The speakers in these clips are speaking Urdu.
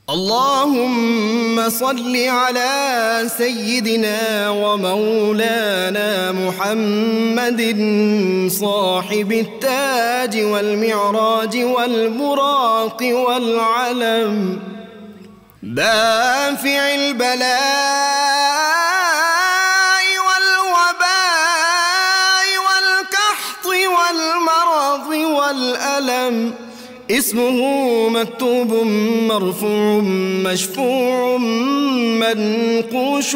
اللهم صل على سيدنا ومولانا محمد صاحب التاج والمعراج والبراق والعلم دافع البلاء والوباء والكحط والمرض والألم اسمه مكتوب مرفوع مشفوع منقوش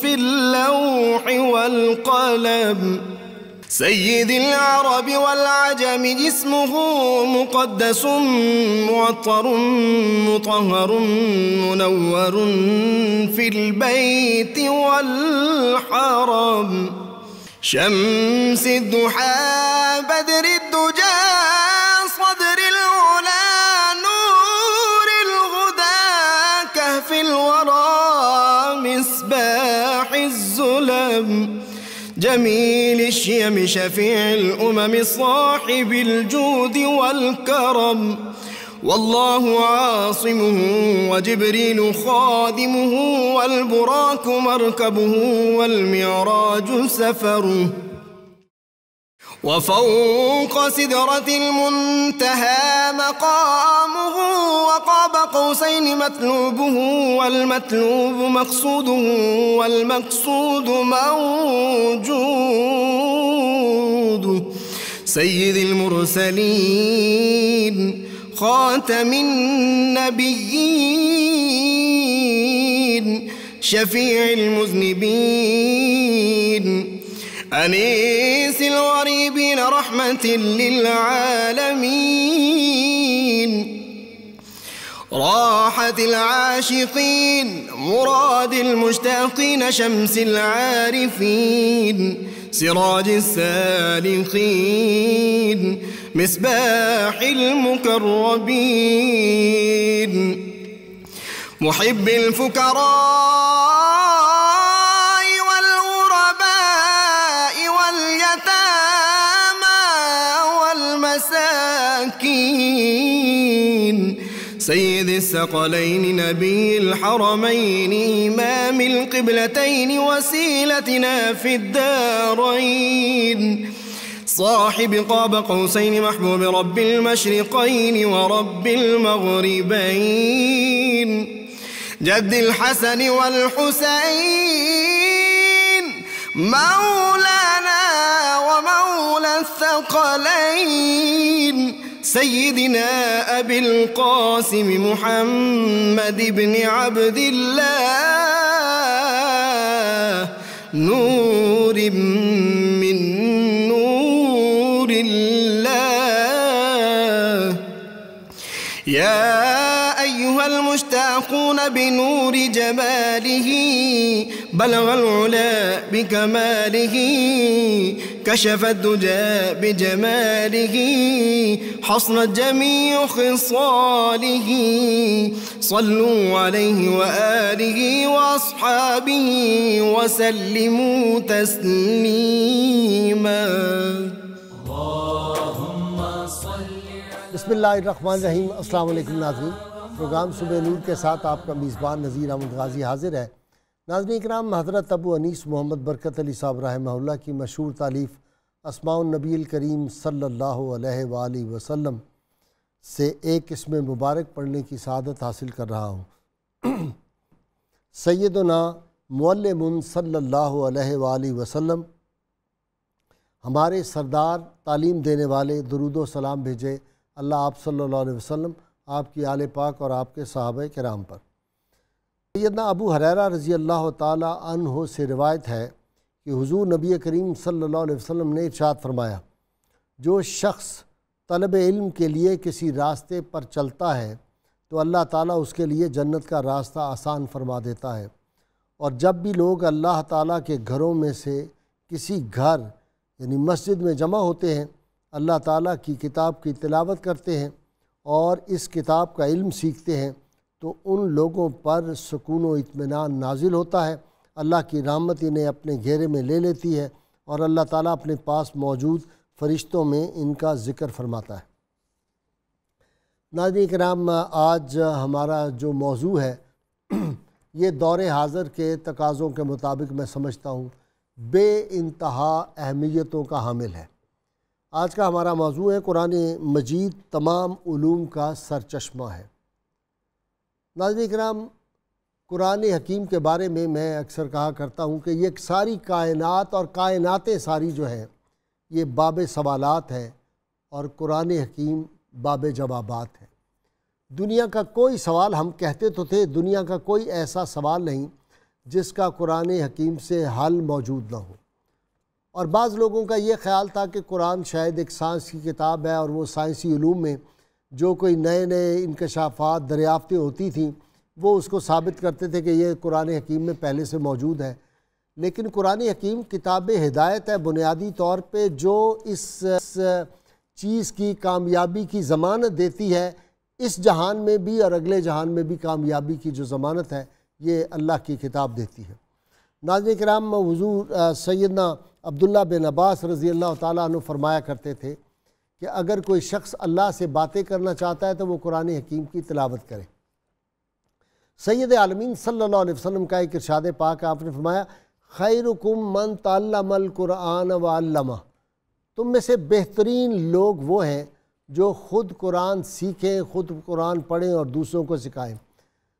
في اللوح والقلم سيد العرب والعجم اسمه مقدس معطر مطهر منور في البيت والحرم شمس الضحى بدر الدجى صدر العلا نور الهدى كهف الورى مصباح الظلم جميل الشيم شفيع الأمم صاحب الجود والكرم والله عاصمه وجبريل خادمه والبراك مركبه والمعراج سفره وفوق سدرة المنتهى مقامه وقاب قوسين مطلوبه والمطلوب مقصوده والمقصود موجود سيد المرسلين خاتم النبيين شفيع المذنبين أنيس الغريبين رحمة للعالمين راحة العاشقين مراد المشتاقين شمس العارفين سراج السالكين مصباح المقربين محب الفقراء سيد الثقلين نبي الحرمين إمام القبلتين وسيلتنا في الدارين صاحب قاب قوسين محبوب رب المشرقين ورب المغربين جد الحسن والحسين مولانا ومولى الثقلين سيدنا أبي القاسم محمد بن عبد الله نور من نور الله يا أيها المشتاقون بنور جماله بلغ العلا بكماله كشف الدجى بجماله حصنت جميع خصاله صلوا عليه وآله وأصحابه وسلموا تسليما بسم اللہ الرحمن الرحیم۔ السلام علیکم ناظرین، پروگرام صبح نور کے ساتھ آپ کا میزبان نذیر احمد غازی حاضر ہے۔ ناظرین کرام، حضرت ابو انیس محمد برکت علی صاحب رحمہ اللہ کی مشہور تالیف اسماء النبی الکریم صلی اللہ علیہ وآلہ وسلم سے ایک اسم مبارک پڑھنے کی سعادت حاصل کر رہا ہوں۔ سیدنا معلم صلی اللہ علیہ وآلہ وسلم ہمارے سردار، تعلیم دینے والے، درود و سلام بھیجے اللہ آپ صلی اللہ علیہ وسلم، آپ کی آل پاک اور آپ کے صحابہ کرام پر۔ سیدنا ابو ہریرہ رضی اللہ تعالی عنہ سے روایت ہے کہ حضور نبی کریم صلی اللہ علیہ وسلم نے ارشاد فرمایا، جو شخص طلب علم کے لیے کسی راستے پر چلتا ہے تو اللہ تعالیٰ اس کے لیے جنت کا راستہ آسان فرما دیتا ہے، اور جب بھی لوگ اللہ تعالیٰ کے گھروں میں سے کسی گھر یعنی مسجد میں جمع ہوتے ہیں، اللہ تعالیٰ کی کتاب کی تلاوت کرتے ہیں اور اس کتاب کا علم سیکھتے ہیں، تو ان لوگوں پر سکون و اطمینان نازل ہوتا ہے، اللہ کی رحمت انہیں اپنے گھیرے میں لے لیتی ہے اور اللہ تعالیٰ اپنے پاس موجود فرشتوں میں ان کا ذکر فرماتا ہے۔ ناظرین کرام، آج ہمارا جو موضوع ہے یہ دور حاضر کے تقاضوں کے مطابق میں سمجھتا ہوں بے انتہا اہمیتوں کا حامل ہے۔ آج کا ہمارا موضوع ہے قرآن مجید تمام علوم کا سرچشمہ ہے۔ ناظرین کرام، قرآن حکیم کے بارے میں اکثر کہا کرتا ہوں کہ یہ ساری کائنات اور کائناتیں ساری جو ہیں یہ باب سوالات ہے اور قرآن حکیم باب جوابات ہے۔ دنیا کا کوئی سوال، ہم کہتے تو تھے دنیا کا کوئی ایسا سوال نہیں جس کا قرآن حکیم سے حل موجود نہ ہو، اور بعض لوگوں کا یہ خیال تھا کہ قرآن شاید ایک سائنس کی کتاب ہے اور وہ سائنسی علوم میں جو کوئی نئے انکشافات دریافتیں ہوتی تھیں وہ اس کو ثابت کرتے تھے کہ یہ قرآن حکیم میں پہلے سے موجود ہے۔ لیکن قرآن حکیم کتاب ہدایت ہے، بنیادی طور پہ جو اس چیز کی کامیابی کی ضمانت دیتی ہے، اس جہان میں بھی اور اگلے جہان میں بھی کامیابی کی جو ضمانت ہے یہ اللہ کی کتاب دیتی ہے۔ ناظرین کرام، حضور سیدنا عبداللہ بن عباس رضی اللہ تعالیٰ عنہ فرمایا کرتے تھے کہ اگر کوئی شخص اللہ سے باتیں کرنا چاہتا ہے تو وہ قرآن حکیم کی تلاوت کرے۔ سید عالمین صلی اللہ علیہ وسلم کا ایک ارشاد پاک، آپ نے فرمایا خیرکم من تعلم القرآن وعلمہ، تم میں سے بہترین لوگ وہ ہیں جو خود قرآن سیکھیں، خود قرآن پڑھیں اور دوسروں کو سکھائیں۔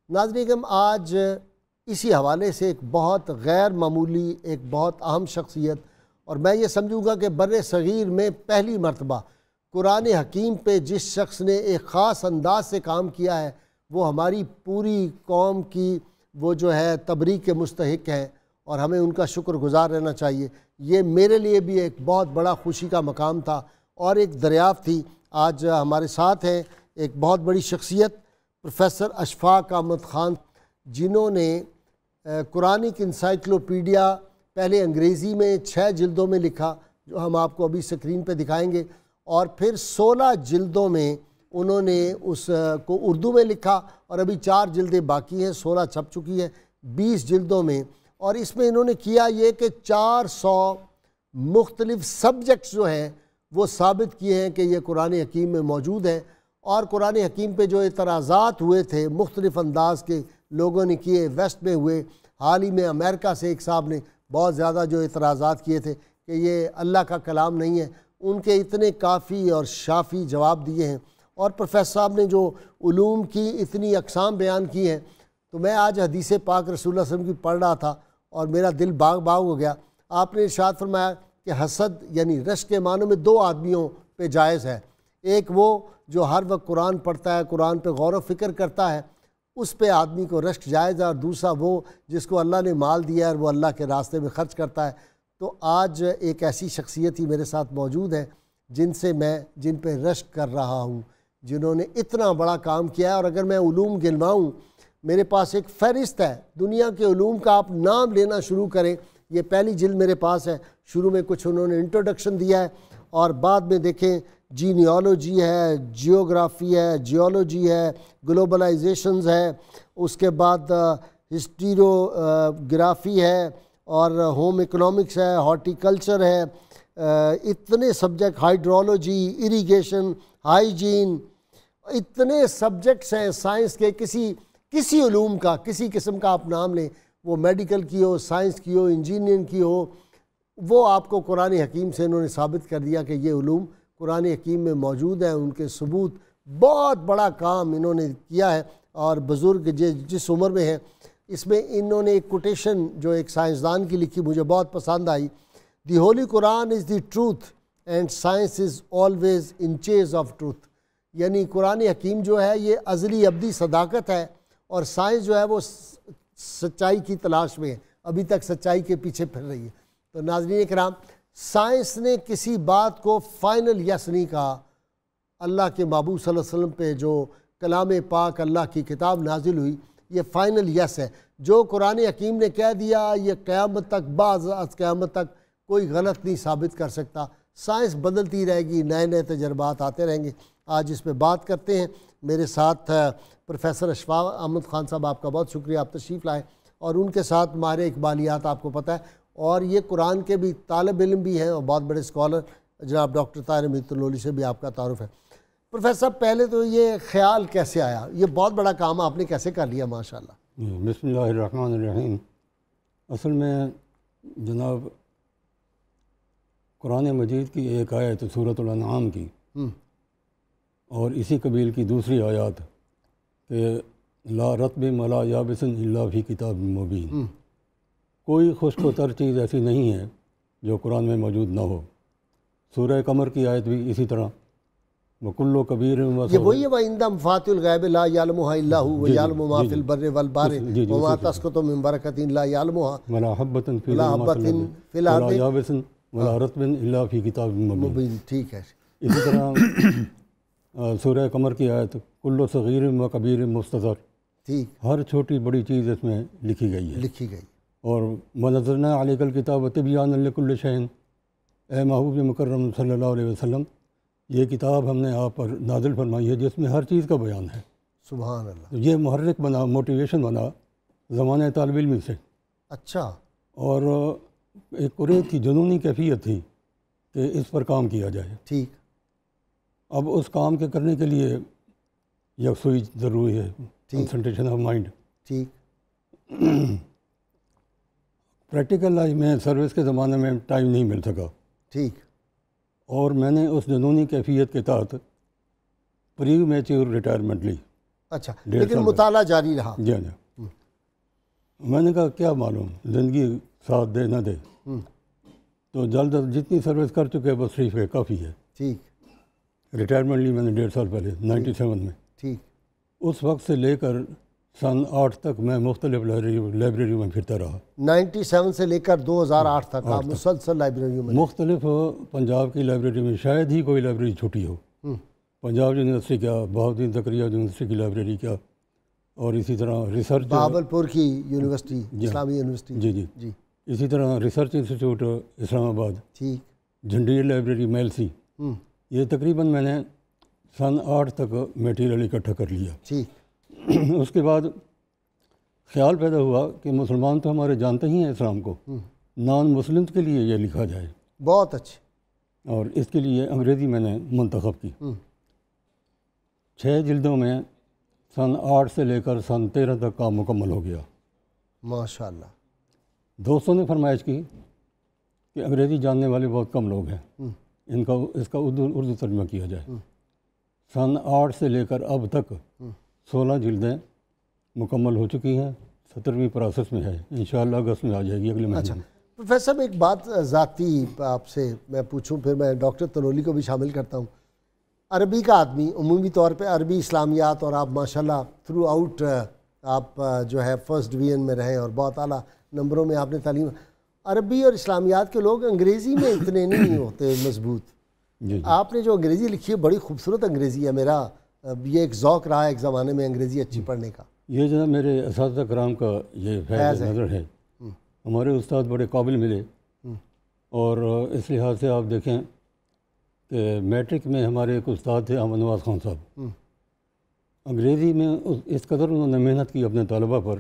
ناظرین، آج اسی حوالے سے ایک بہت غیر معمولی، ایک بہت اہم شخصیت، اور میں یہ سمجھوں گا کہ بر صغیر میں پہلی مرتبہ قرآن حکیم پہ جس شخص نے ایک خاص انداز سے کام کیا ہے وہ ہماری پوری قوم کی وہ جو ہے تبریک کے مستحق ہے، اور ہمیں ان کا شکر گزار رہنا چاہیے۔ یہ میرے لیے بھی ایک بہت بڑا خوشی کا مقام تھا اور ایک دریافت تھی۔ آج ہمارے ساتھ ہیں ایک بہت بڑی شخصیت پروفیسر اشفاق احمد خان، جنہوں نے قرآنک انسائکلوپیڈیا پہلے انگریزی میں 6 جلدوں میں لکھا، جو ہم آپ کو ابھی سکرین پہ دکھائیں گے، اور پھر 16 جلدوں میں انہوں نے اس کو اردو میں لکھا، اور ابھی 4 جلدیں باقی ہیں، 16 چھپ چکی ہیں 20 جلدوں میں۔ اور اس میں انہوں نے کیا یہ کہ 400 مختلف سبجیکٹس جو ہیں وہ ثابت کیے ہیں کہ یہ قرآن حکیم میں موجود ہے، اور قرآن حکیم پہ جو اعتراضات ہوئے تھے مختلف انداز کے لوگوں نے کیے، ویسٹ میں ہوئے، حال ہی میں امریکہ سے ایک صاحب نے بہت زیادہ جو اعتراضات کیے تھے کہ یہ اللہ کا کلام نہیں ہے، ان کے اتنے کافی اور شافی جواب دیے ہیں۔ اور پروفیسر صاحب نے جو علوم کی اتنی اقسام بیان کی ہیں، تو میں آج حدیث پاک رسول اللہ صلی اللہ علیہ وسلم کی پڑھ رہا تھا اور میرا دل باغ باغ ہو گیا۔ آپ نے ارشاد فرمایا کہ حسد یعنی رشک کے معنوں میں 2 آدمیوں پہ جائز ہے، ایک وہ جو ہر وقت قرآن پڑھتا ہے، قرآن پہ غور و فکر کرتا ہے، اس پہ آدمی کو رشک جائز ہے، اور دوسرا وہ جس کو اللہ نے مال دیا ہے اور وہ اللہ کے راستے میں خرچ کرتا ہے۔ تو آج ایک ایسی شخصیت ہی میرے ساتھ موجود ہے جن پہ رشک کر رہا ہوں، جنہوں نے اتنا بڑا کام کیا ہے۔ اور اگر میں علوم گنواؤں، میرے پاس ایک فہرست ہے دنیا کے علوم کا، آپ نام لینا شروع کریں، یہ پہلی جلد میرے پاس ہے۔ شروع میں کچھ انہوں نے انٹروڈکشن دیا ہے، اور بعد میں دیکھیں جینیالوجی ہے، جیوگرافی ہے، جیولوجی ہے، گلوبلائزیشنز ہے، اس کے بعد ہسٹیروگرافی ہے، اور ہوم اکنامکس ہے، ہارٹیکلچر ہے، اتنے سبجیکٹ، ہائیڈرولوجی، اریگیشن، ہائیجین، اتنے سبجیکٹس ہیں سائنس کے، کسی علوم کا، کسی قسم کا آپ نام لیں، وہ میڈیکل کی ہو، سائنس کی ہو، انجینئرنگ کی ہو، وہ آپ کو قرآن حکیم سے انہوں نے ثابت کر دیا کہ یہ علوم قرآن حکیم میں موجود ہیں۔ ان کے ثبوت، بہت بڑا کام انہوں نے کیا ہے، اور بزرگ جس عمر میں ہیں، اس میں انہوں نے ایک کوٹیشن جو ایک سائنسدان کی لکھی، مجھے بہت پسند آئی، the holy Quran is the truth and science is always in chase of truth, یعنی قرآن حکیم جو ہے یہ ازلی ابدی صداقت ہے، اور سائنس جو ہے وہ سچائی کی تلاش میں ہے، ابھی تک سچائی کے پیچھے پھر رہی ہے۔ تو ناظرین کرام، سائنس نے کسی بات کو فائنل یس نہیں کہا۔ اللہ کے محبوب صلی اللہ علیہ وسلم پہ جو کلام پاک اللہ کی کتاب نازل ہوئی، یہ فائنل یس ہے۔ جو قرآن حکیم نے کہہ دیا، یہ قیامت تک، بعض قیامت تک کوئی غلط نہیں ثابت کر سکتا۔ سائنس بدلتی رہے گی، نئے نئے تجربات آتے رہیں گے۔ آج اس پہ بات کرتے ہیں۔ میرے ساتھ پروفیسر اشفاق احمد خان صاحب، آپ کا بہت شکریہ، آپ تشریف لائے، اور ان کے ساتھ ماہر اقبالیات آپ کو پتہ ہے، اور یہ قرآن کے بھی طالب علم بھی ہیں اور بہت بڑے اسکالر جناب ڈاکٹر طاہر امیت اللولی سے بھی آپ کا تعارف ہے۔ پروفیسر صاحب پہلے تو یہ خیال کیسے آیا، یہ بہت بڑا کام آپ نے کیسے کر لیا ماشاءاللہ؟ بسم اللہ الرحمن الرحیم۔ اصل میں جناب قرآن مجید کی ایک آیت سورۃ الانعام کی اور اسی قبیل کی دوسری آیات کہ لا رطب ولا یابس الا فی کتاب مبین، کوئی خشک و تر چیز ایسی نہیں ہے جو قرآن میں موجود نہ ہو۔ سورہ قمر کی آیت بھی اسی طرح وَكُلُّ كَبِيرٍ یہ وہی ہے وَعِندَ مَفَاتِحُ الْغَیْبِ لَا يَعْلَمُهَا إِلَّا هُوَ وَيَعْلَمُ مَا فِي الْبَرِّ وَالْبَحْرِ وَمَا تَسْقُطُ مِن وَرَقَةٍ لَا يَعْلَمُهَا وَلَا حَبَّةٍ فِي فِي الْأَرْضِ الْأَرْضِ وَلَا يَابِسٍ وَلَا رَطْبٍ إِلَّا فِي كِتَابٍ مُبِينٍ۔ مبین، ٹھیک ہے۔ اسی طرح سورہ قمر کی آیت کل صغیر و کبیر مستطر، ٹھیک، ہر چھوٹی بڑی چیز اس میں لکھی گئی ہے۔ لکھی گئی۔ اور وَنَزَّلْنَا عَلَيْكَ الْكِتَابَ تِبْيَانًا لِكُلِّ شَيْءٍ، اے محبوب مکرم صلی اللہ علیہ وسلم، یہ کتاب ہم نے آپ پر نازل فرمائی ہے جس میں ہر چیز کا بیان ہے۔ سبحان اللہ۔ تو یہ محرک بنا، موٹیویشن بنا زمانۂ طالب علم سے۔ اچھا، اور ایک قریب کی جنونی کیفیت تھی کہ اس پر کام کیا جائے۔ ٹھیک، اب اس کام کے کرنے کے لیے یکسوئی ضروری ہے، کنسنٹریشن آف مائنڈ۔ ٹھیک، پریکٹیکل لائف میں سروس کے زمانے میں ٹائم نہیں مل سکا، ٹھیک، اور میں نے اس جنونی کیفیت کے تحت پری میچور ریٹائرمنٹ لی۔ اچھا، لیکن مطالعہ جاری رہا۔ جی ہاں، میں نے کہا کیا معلوم زندگی ساتھ دے نہ دے، تو جلد جتنی سروس کر چکے بس ٹھیک ہے، کافی ہے۔ ٹھیک، ریٹائرمنٹ لی میں نے 1.5 سال پہلے 97 میں۔ ٹھیک، اس وقت سے لے کر سن 8 تک میں مختلف لائبریریوں میں پھرتا رہا۔ 97 سے لے کر 2008 تک آپ مسلسل لائبریریوں میں؟ مختلف پنجاب کی لائبریری میں، شاید ہی کوئی لائبریری چھوٹی ہو۔ پنجاب یونیورسٹی کیا، بہاؤالدین زکریا یونیورسٹی کی لائبریری کیا، اور اسی طرح ریسرچ بہاولپور کی یونیورسٹی، اسلامی یونیورسٹی، جی جی جی، اسی طرح ریسرچ انسٹیٹیوٹ اسلام آباد، ٹھیک، جھنڈیر لائبریری میلسی، یہ تقریباً میں نے سن 8 تک میٹیریل اکٹھا کر لیا۔ ٹھیک، اس کے بعد خیال پیدا ہوا کہ مسلمان تو ہمارے جانتے ہی ہیں اسلام کو، نان مسلم کے لیے یہ لکھا جائے، بہت اچھے، اور اس کے لیے انگریزی میں نے منتخب کی۔ 6 جلدوں میں سن 8 سے لے کر سن 13 تک کام مکمل ہو گیا۔ ماشاءاللہ۔ دوستوں نے فرمائش کی کہ انگریزی جاننے والے بہت کم لوگ ہیں، اس کا اردو ترجمہ کیا جائے۔ سن 8 سے لے کر اب تک 16 جلدیں مکمل ہو چکی ہیں، 17ویں پروسیس میں ہے، انشاءاللہ اگست میں آ جائے گی، اگلے مہینے میں۔ پروفیسر صاحب ایک بات ذاتی آپ سے میں پوچھوں، پھر میں ڈاکٹر تنولی کو بھی شامل کرتا ہوں۔ عربی کا آدمی عمومی طور پہ عربی اسلامیات، اور آپ ماشاءاللہ تھرو آؤٹ آپ جو ہے فرسٹ ڈویژن میں رہے اور بہت اعلیٰ نمبروں میں آپ نے تعلیم، عربی اور اسلامیات کے لوگ انگریزی میں اتنے نہیں ہوتے مضبوط۔ جی آپ نے جو انگریزی لکھی ہے بڑی خوبصورت انگریزی ہے، میرا یہ ایک ذوق رہا ہے ایک زمانے میں انگریزی اچھی پڑھنے کا۔ یہ جو میرے اساتذہ کرام کا یہ فیض نظر ہے، ہمارے استاد بڑے قابل ملے، اور اس لحاظ سے آپ دیکھیں کہ میٹرک میں ہمارے ایک استاد تھے احمد نواز خان صاحب، انگریزی میں اس قدر انہوں نے محنت کی اپنے طلبہ پر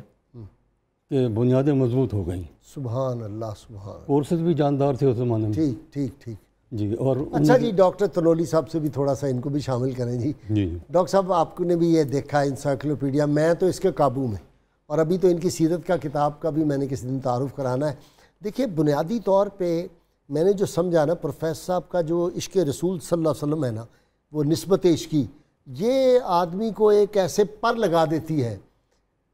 کہ بنیادیں مضبوط ہو گئیں۔ سبحان اللہ، سبحان اللہ۔ کورسز بھی جاندار تھے اس زمانے میں۔ ٹھیک ٹھیک ٹھیک، جی، اور اچھا جی، ڈاکٹر تنولی صاحب سے بھی تھوڑا سا ان کو بھی شامل کریں جی۔ جی ڈاکٹر صاحب آپ نے بھی یہ دیکھا انسائکلوپیڈیا، میں تو اس کے قابو میں، اور ابھی تو ان کی سیرت کا کتاب کا بھی میں نے کسی دن تعارف کرانا ہے۔ دیکھیے بنیادی طور پہ میں نے جو سمجھا نا پروفیسر صاحب کا جو عشق رسول صلی اللہ علیہ وسلم ہے نا، وہ نسبت عشقی، یہ آدمی کو ایک ایسے پر لگا دیتی ہے،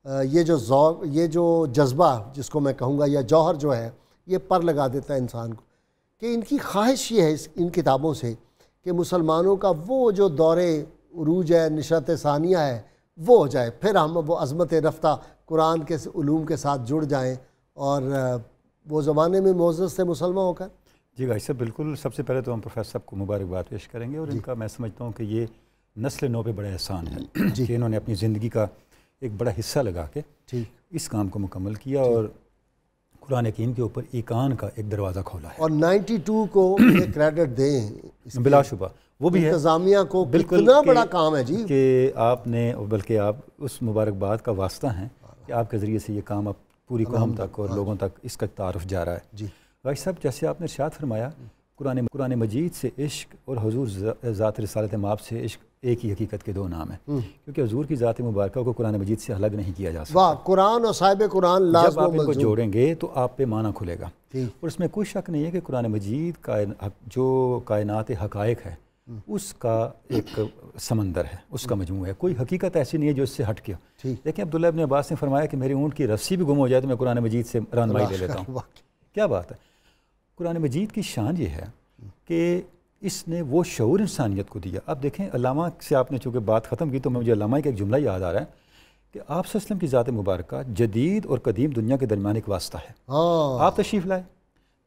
یہ جو ذوق، یہ جو جذبہ جس کو میں کہوں گا، یا جوہر جو ہے، یہ پر لگا دیتا ہے انسان کو، کہ ان کی خواہش یہ ہے ان کتابوں سے کہ مسلمانوں کا وہ جو دور عروج ہے، نشرت ثانیہ ہے، وہ ہو جائے، پھر ہم وہ عظمت رفتہ قرآن کے علوم کے ساتھ جڑ جائیں، اور وہ زمانے میں معزز سے مسلمان ہو کر۔ جی بھائی صاحب، بالکل۔ سب سے پہلے تو ہم پروفیسر صاحب کو مبارکباد پیش کریں گے، اور ان کا میں سمجھتا ہوں کہ یہ نسل نو پہ بڑا احسان ہے کہ انہوں نے اپنی زندگی کا ایک بڑا حصہ لگا کے اس کام کو مکمل کیا، اور قرآن حکیم کے اوپر ایقان کا ایک دروازہ کھولا ہے، اور 92 کو یہ کریڈٹ دیں بلا شبہ وہ بھی ہے انتظامیہ کو، بالکل کتنا بڑا کام ہے جی کہ آپ نے، بلکہ آپ اس مبارکباد کا واسطہ ہیں کہ آپ کے ذریعے سے یہ کام اب پوری قوم تک اور لوگوں تک اس کا تعارف جا رہا ہے۔ جی بھائی صاحب، جیسے آپ نے ارشاد فرمایا، قرآن مجید سے عشق اور حضور ذات رسالت مآب سے عشق ایک ہی حقیقت کے دو نام ہیں، کیونکہ حضور کی ذات مبارکہ کو قرآن مجید سے الگ نہیں کیا جا سکتا۔ واہ، قرآن اور صاحب قرآن لازم جب آپ ان کو جوڑیں گے تو آپ پہ معنی کھلے گا، اور اس میں کوئی شک نہیں ہے کہ قرآن مجید جو کائنات حقائق ہے اس کا ایک سمندر ہے، اس کا مجموعہ ہے، کوئی حقیقت ایسی نہیں ہے جو اس سے ہٹ گیا۔ دیکھیں عبداللہ ابن عباس نے فرمایا کہ میری اونٹ کی رسی بھی گم ہو جائے تو میں قرآن مجید سے رہنمائی لے لیتا ہوں۔ کیا بات ہے! قرآن مجید کی شان یہ ہے کہ اس نے وہ شعور انسانیت کو دیا۔ اب دیکھیں علامہ سے آپ نے چونکہ بات ختم کی تو مجھے علامہ کا ایک جملہ یاد آ رہا ہے کہ آپ صلی اللہ علیہ وسلم کی ذات مبارکہ جدید اور قدیم دنیا کے درمیان ایک واسطہ ہے۔ آپ تشریف لائے،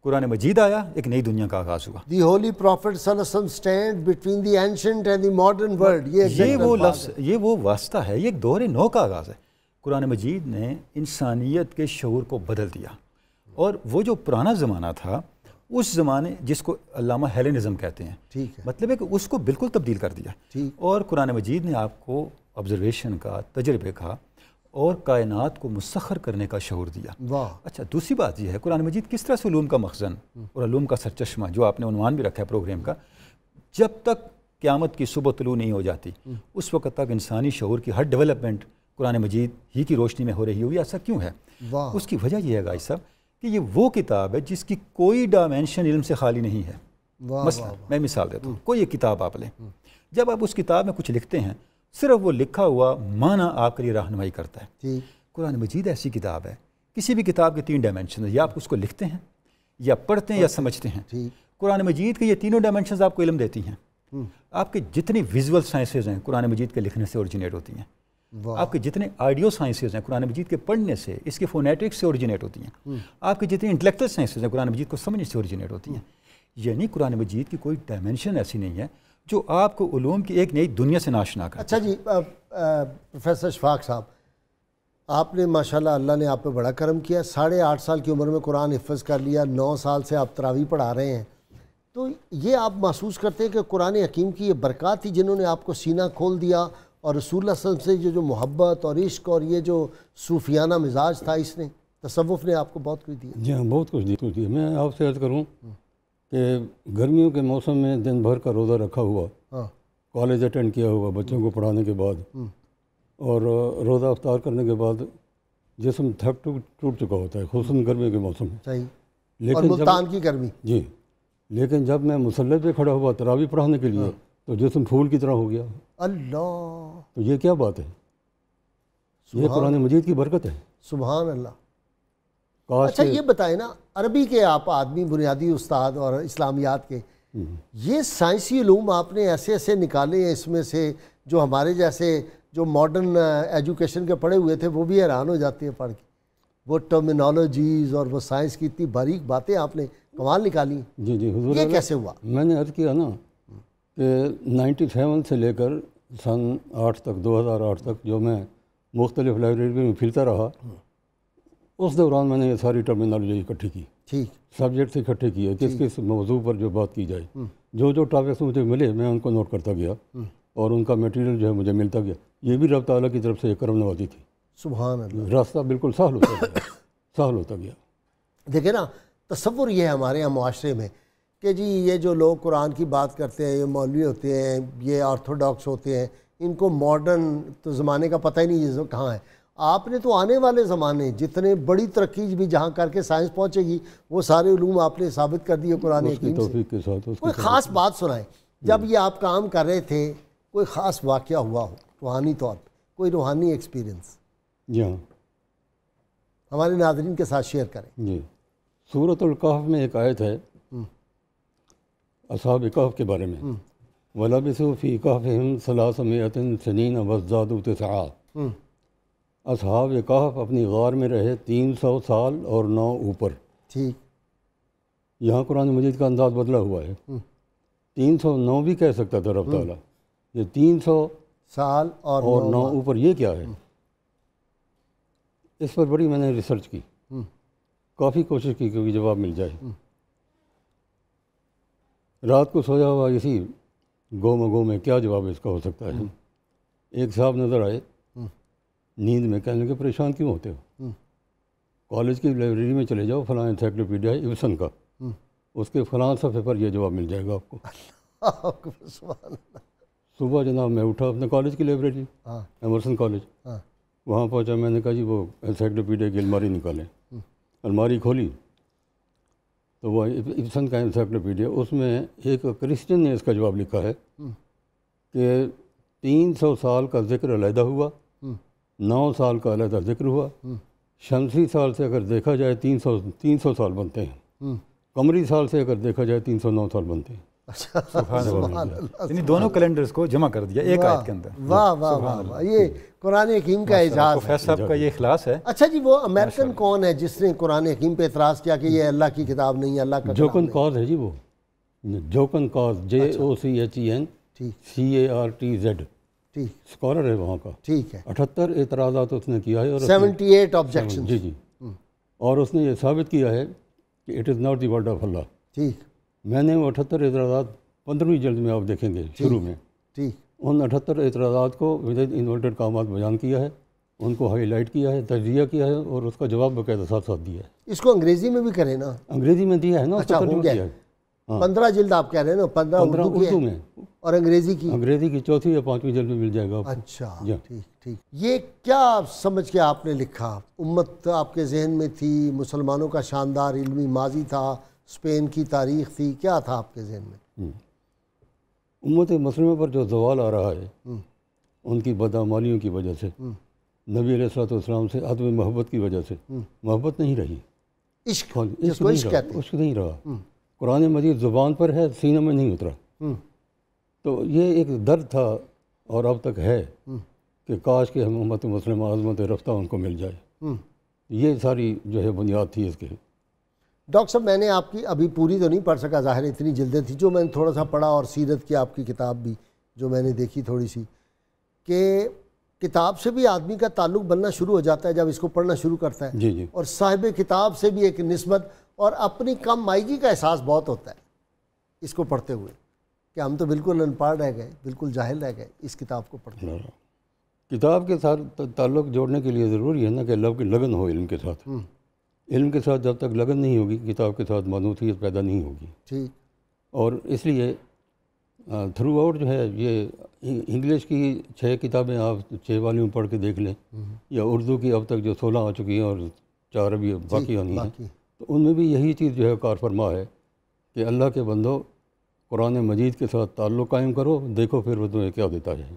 قرآن مجید آیا، ایک نئی دنیا کا آغاز ہوا۔ دی ہولی پروفٹ صلی اللہ علیہ وسلم stand between the ancient and the modern world. یہ وہ لفظ، یہ وہ واسطہ ہے، یہ ایک دور نو کا آغاز ہے۔ قرآن مجید نے انسانیت کے شعور کو بدل دیا، اور وہ جو پرانا زمانہ تھا اس زمانے جس کو علامہ ہیلینزم کہتے ہیں، مطلب ہے کہ اس کو بالکل تبدیل کر دیا، اور قرآن مجید نے آپ کو آبزرویشن کا، تجربے کا اور کائنات کو مسخر کرنے کا شعور دیا۔ اچھا، دوسری بات یہ ہے قرآن مجید کس طرح سے علوم کا مخزن اور علوم کا سرچشمہ، جو آپ نے عنوان بھی رکھا ہے پروگرام کا، جب تک قیامت کی صبح طلوع نہیں ہو جاتی اس وقت تک انسانی شعور کی ہر ڈیولپمنٹ قرآن مجید ہی کی روشنی میں ہو رہی ہوئی۔ ایسا کیوں ہے؟ اس کی وجہ یہ ہے گائز صاحب کہ یہ وہ کتاب ہے جس کی کوئی ڈائمینشن علم سے خالی نہیں ہے۔ مثلا میں مثال دیتا ہوں، کوئی ایک کتاب آپ لیں، جب آپ اس کتاب میں کچھ لکھتے ہیں صرف وہ لکھا ہوا معنی آپ کے لیے رہنمائی کرتا ہے۔ قرآن مجید ایسی کتاب ہے، کسی بھی کتاب کے 3 ڈائمینشن ہیں، یا آپ اس کو لکھتے ہیں یا پڑھتے ہیں یا سمجھتے ہیں۔ قرآن مجید کے یہ تینوں ڈائمینشنز آپ کو علم دیتی ہیں۔ آپ کے جتنی ویژول سائنسز ہیں قرآن مجید کے لکھنے سے اوریجنیٹ ہوتی ہیں، آپ کے جتنے آڈیو سائنسز ہیں قرآن مجید کے پڑھنے سے، اس کے فونیٹکس سے اوریجنیٹ ہوتی ہیں، آپ کے جتنے انٹلیکچوئل سائنسز ہیں قرآن مجید کو سمجھنے سے اوریجنیٹ ہوتی ہیں۔ یعنی قرآن مجید کی کوئی ڈائمینشن ایسی نہیں ہے جو آپ کو علوم کی ایک نئی دنیا سے ناشنا کرے۔ اچھا جی، پروفیسر اشفاق صاحب، آپ نے ماشاءاللہ اللہ نے آپ پہ بڑا کرم کیا، 8.5 سال کی عمر میں قرآن حفظ کر لیا، 9 سال سے آپ تراویح پڑھا رہے ہیں، تو یہ آپ محسوس کرتے ہیں کہ قرآن حکیم کی یہ برکات تھی جنہوں نے آپ کو سینہ کھول دیا، اور رسول اللہ صلی اللہ علیہ وسلم سے جو محبت اور عشق اور یہ جو صوفیانہ مزاج تھا، اس نے تصوف نے آپ کو بہت کچھ دیا؟ جی ہاں، بہت کچھ دیا۔ میں آپ سے عرض کروں کہ گرمیوں کے موسم میں دن بھر کا روزہ رکھا ہوا، کالج اٹینڈ کیا ہوا بچوں کو پڑھانے کے بعد، اور روزہ افطار کرنے کے بعد جسم تھک ٹوٹ چکا ہوتا ہے، خصوصاً گرمی کے موسم میں۔ صحیح، اور ملتان کی گرمی۔ جی، لیکن جب میں مصلی پہ کھڑا ہوا تراویح پڑھانے کے لیے تو جسم پھول کی طرح ہو گیا۔ اللہ، تو یہ کیا بات ہے؟ یہ قرآن مجید کی برکت ہے۔ سبحان اللہ۔ اچھا یہ بتائیں نا، عربی کے آپ آدمی، بنیادی استاد اور اسلامیات کے، یہ سائنسی علوم آپ نے ایسے ایسے نکالے ہیں اس میں سے جو ہمارے جیسے جو ماڈرن ایجوکیشن کے پڑھے ہوئے تھے وہ بھی حیران ہو جاتے ہیں پڑھ کے، وہ ٹرمینالوجیز اور وہ سائنس کی اتنی باریک باتیں آپ نے کمال نکالی۔ جی جی حضور، یہ کیسے ہوا؟ میں نے عرض کیا نا کہ 97 سے لے کر سن 8 تک، 2008 تک جو میں مختلف لائبریری میں پھرتا رہا، اس دوران میں نے یہ ساری ٹرمینالوجی اکٹھی کی، سبجیکٹس اکٹھے کیے، کس موضوع پر جو بات کی جائے، جو ٹاپکس مجھے ملے میں ان کو نوٹ کرتا گیا، اور ان کا میٹیریل جو ہے مجھے ملتا گیا۔ یہ بھی رب تعالیٰ کی طرف سے ایک کرم نوازی تھی۔ سبحان اللہ، راستہ بالکل سہل ہوتا گیا۔ دیکھیں نا، تصور یہ ہے ہمارے یہاں معاشرے میں کہ جی یہ جو لوگ قرآن کی بات کرتے ہیں، یہ مولوی ہوتے ہیں، یہ آرتھوڈاکس ہوتے ہیں، ان کو ماڈرن تو زمانے کا پتہ ہی نہیں یہ کہاں ہے۔ آپ نے تو آنے والے زمانے جتنے بڑی ترقی بھی جہاں کر کے سائنس پہنچے گی وہ سارے علوم آپ نے ثابت کر دیے قرآن حکیم سے۔ کوئی خاص بات سنائیں، جب یہ آپ کام کر رہے تھے کوئی خاص واقعہ ہوا ہو روحانی طور پہ، کوئی روحانی ایکسپیرینس؟ جی ہاں، ہمارے ناظرین کے ساتھ شیئر کریں۔ جی، سورۃ الکہف میں ایک آیت ہے اصحاب کہف کے بارے میں، وَلَبِثُوا فِي كَهْفِهِمْ 300 سنین وازدادوا تسعا۔ اصحاب کہف اپنی غار میں رہے 300 سال اور 9 اوپر۔ ٹھیک، یہاں قرآن مجید کا انداز بدلا ہوا ہے۔ 309 بھی کہہ سکتا تھا رب تعالیٰ، یہ 300 سال اور 9 اوپر یہ کیا ہے؟ اس پر بڑی میں نے ریسرچ کی، کافی کوشش کی کہ جواب مل جائے۔ رات کو سویا ہوا اسی گو میں کیا جواب اس کا ہو سکتا ہے؟ ایک صاحب نظر آئے نیند میں، کہنے لگے پریشان کیوں ہوتے ہو؟ کالج کی لائبریری میں چلے جاؤ، فلاں انسائکلوپیڈیا ہے ابسن کا، اس کے فلاں صفحے پر یہ جواب مل جائے گا آپ کو۔ صبح جناب میں اٹھا اپنے کالج کی لائبریری ہاں ایمرسن کالج، ہاں وہاں پہنچا، میں نے کہا جی وہ انسائکلوپیڈیا کی الماری نکالیں، الماری کھولی تو وہ ابسن کا انسائکلوپیڈیا، اس میں ایک کرسچن نے اس کا جواب لکھا ہے کہ 300 سال کا ذکر علیحدہ ہوا، 9 سال کا علیحدہ ذکر ہوا، شمسی سال سے اگر دیکھا جائے 300 سال بنتے ہیں، قمری سال سے اگر دیکھا جائے 309 سال بنتے ہیں۔ اچھا سبحان اللہ، یعنی دونوں کیلنڈرز کو جمع کر دیا ایک آیت کے اندر۔ واہ واہ واہ واہ، یہ قرآن حکیم کا اعجاز ہے۔ پروفیسر صاحب کا یہ اخلاص ہے۔ اچھا جی، وہ امریکن کون ہے جس نے قرآن حکیم پہ اعتراض کیا کہ یہ اللہ کی کتاب نہیں ہے، اللہ کا کلام جوکن نہیں؟ کاز ہے جی، وہ جوکن کاز، JOCHEN ٹھیک CARTZ، ٹھیک اسکالر ہے وہاں کا۔ ٹھیک ہے، 78 اعتراضات اس نے کیا ہے، اور 78 آبجیکشن۔ جی جی، اور اس نے یہ ثابت کیا ہے کہ it is not the word of Allah. ٹھیک میں نے وہ 78 اعتراضات 15ویں جلد میں آپ دیکھیں گے شروع میں، ٹھیک ان 78 اعتراضات کو ود انورٹڈ کامات بیان کیا ہے، ان کو ہائی لائٹ کیا ہے، تجزیہ کیا ہے، اور اس کا جواب باقاعدہ ساتھ ساتھ دیا ہے۔ اس کو انگریزی میں بھی کریں نا؟ انگریزی میں دیا ہے نا، اس اچھا کا ہو ترجمہ گیا، کیا ہے۔ 15 جلد آپ کہہ رہے ہیں نا؟ 15 اردو کی اردو ہے میں، اور انگریزی کی؟ انگریزی کی 4تھی یا 5ویں جلد میں مل جائے گا آپ کو۔ اچھا جی۔ ٹھیک ٹھیک۔ یہ کیا سمجھ کے آپ نے لکھا؟ امت آپ کے ذہن میں تھی؟ مسلمانوں کا شاندار علمی ماضی تھا؟ اسپین کی تاریخ تھی؟ کیا تھا آپ کے ذہن میں؟ امت مسلمہ پر جو زوال آ رہا ہے ان کی بدعمالیوں کی وجہ سے، نبی علیہ الصلوۃ والسلام سے عدم محبت کی وجہ سے، محبت نہیں رہی، عشق جس کو عشق کہتے ہیں۔ عشق نہیں رہا، قرآن مجید زبان پر ہے، سینہ میں نہیں اترا۔ تو یہ ایک درد تھا اور اب تک ہے کہ کاش کہ ہم امت مسلمہ عظمت رفتہ ان کو مل جائے۔ یہ ساری جو ہے بنیاد تھی اس کے۔ ڈاکٹر صاحب، میں نے آپ کی ابھی پوری تو نہیں پڑھ سکا، ظاہر اتنی جلدیں تھیں، جو میں نے تھوڑا سا پڑھا، اور سیرت کی آپ کی کتاب بھی جو میں نے دیکھی تھوڑی سی، کہ کتاب سے بھی آدمی کا تعلق بننا شروع ہو جاتا ہے جب اس کو پڑھنا شروع کرتا ہے، جی جی، اور صاحب کتاب سے بھی ایک نسبت اور اپنی کم مائیگی کا احساس بہت ہوتا ہے اس کو پڑھتے ہوئے، کہ ہم تو بالکل ان پڑھ رہ گئے، بالکل جاہل رہ گئے اس کتاب کو پڑھتے ہوئے۔ کتاب کے ساتھ تعلق جوڑنے کے لیے ضروری ہے نا کہ لگن ہو علم کے ساتھ۔ علم کے ساتھ جب تک لگن نہیں ہوگی، کتاب کے ساتھ مانوسیت پیدا نہیں ہوگی۔ ٹھیک۔ اور اس لیے تھرو آؤٹ جو ہے یہ انگلش کی 6 کتابیں آپ 6 والیوم پڑھ کے دیکھ لیں، یا اردو کی اب تک جو 16 آ چکی ہیں اور 4 ابھی باقی آنی ہیں، تو ان میں بھی یہی چیز جو ہے کار فرما ہے کہ اللہ کے بندو قرآن مجید کے ساتھ تعلق قائم کرو، دیکھو پھر وہ تمہیں کیا دیتا ہے،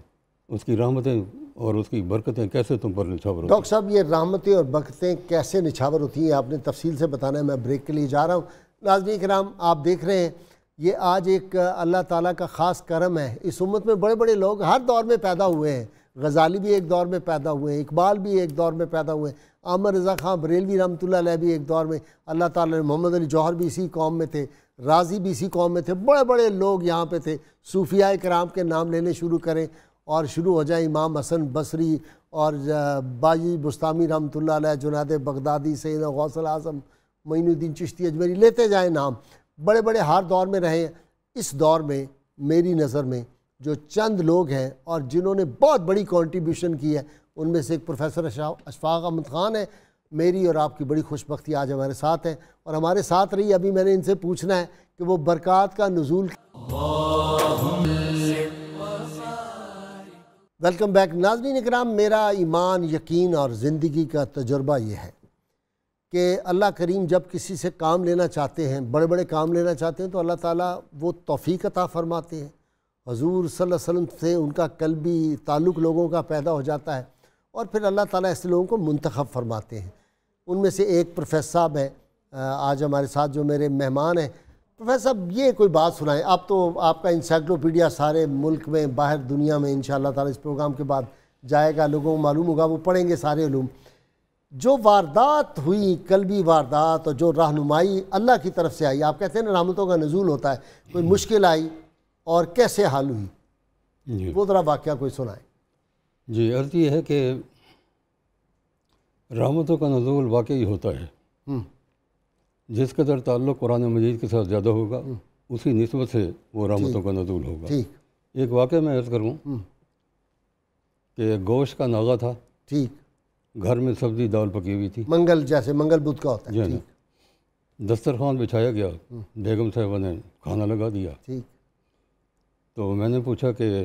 اس کی رحمتیں اور اس کی برکتیں کیسے تم پر نچھاور ہوتی ہیں۔ ڈاکٹر صاحب، یہ رحمتیں اور برکتیں کیسے نچھاور ہوتی ہیں آپ نے تفصیل سے بتانا ہے، میں بریک کے لیے جا رہا ہوں۔ ناظرین کرام، آپ دیکھ رہے ہیں یہ آج ایک اللہ تعالیٰ کا خاص کرم ہے، اس امت میں بڑے بڑے لوگ ہر دور میں پیدا ہوئے ہیں، غزالی بھی ایک دور میں پیدا ہوئے ہیں، اقبال بھی ایک دور میں پیدا ہوئے ہیں، عامر رضا خان بریلوی رحمۃ اللہ علیہ بھی ایک دور میں، اللہ تعالیٰ نے محمد علی جوہر بھی اسی قوم میں تھے، رازی بھی اسی قوم میں تھے، بڑے بڑے لوگ یہاں پہ تھے۔ صوفیاء کرام کے نام لینے شروع کریں اور شروع ہو جائیں، امام حسن بصری اور باجی بستامی رحمۃ اللہ علیہ، جنید بغدادی، سیدنا غوث الاعظم، معین الدین چشتی اجمیری، لیتے جائیں نام، بڑے بڑے ہر دور میں رہے ہیں۔ اس دور میں میری نظر میں جو چند لوگ ہیں اور جنہوں نے بہت بڑی کنٹریبیوشن کی ہے، ان میں سے ایک پروفیسر اشفاق احمد خان ہے، میری اور آپ کی بڑی خوش بختی آج ہمارے ساتھ ہیں اور ہمارے ساتھ رہی۔ ابھی میں نے ان سے پوچھنا ہے کہ وہ برکات کا نزول۔ ویلکم بیک ناظرین اکرام، میرا ایمان، یقین اور زندگی کا تجربہ یہ ہے کہ اللہ کریم جب کسی سے کام لینا چاہتے ہیں، بڑے بڑے کام لینا چاہتے ہیں، تو اللہ تعالیٰ وہ توفیق عطا فرماتے ہیں۔ حضور صلی اللہ علیہ وسلم سے ان کا قلبی تعلق لوگوں کا پیدا ہو جاتا ہے، اور پھر اللہ تعالیٰ ایسے لوگوں کو منتخب فرماتے ہیں۔ ان میں سے ایک پروفیسر صاحب ہیں آج ہمارے ساتھ جو میرے مہمان ہیں۔ پروفیسر صاحب، یہ کوئی بات سنائیں، آپ تو آپ کا انسائکلوپیڈیا سارے ملک میں، باہر دنیا میں انشاءاللہ تعالیٰ اس پروگرام کے بعد جائے گا، لوگوں کو معلوم ہوگا، وہ پڑھیں گے سارے علوم۔ جو واردات ہوئی، قلبی واردات، اور جو رہنمائی اللہ کی طرف سے آئی، آپ کہتے ہیں نا رحمتوں کا نزول ہوتا ہے، کوئی مشکل آئی اور کیسے حل ہوئی، وہ ذرا واقعہ کوئی سنائیں۔ جی، عرض یہ ہے کہ رحمتوں کا نزول واقعی ہوتا ہے۔ جس قدر تعلق قرآن مجید کے ساتھ زیادہ ہوگا، اسی نسبت سے وہ رحمتوں کا نزول ہوگا۔ ٹھیک۔ ایک واقعہ میں عرض کروں کہ گوشت کا ناغہ تھا، ٹھیک، گھر میں سبزی دال پکی ہوئی تھی، منگل جیسے منگل بدھ کا ہوتا ہے، جی نا، ٹھیک دسترخوان بچھایا گیا، بیگم صاحبہ نے کھانا لگا دیا، ٹھیک، تو میں نے پوچھا کہ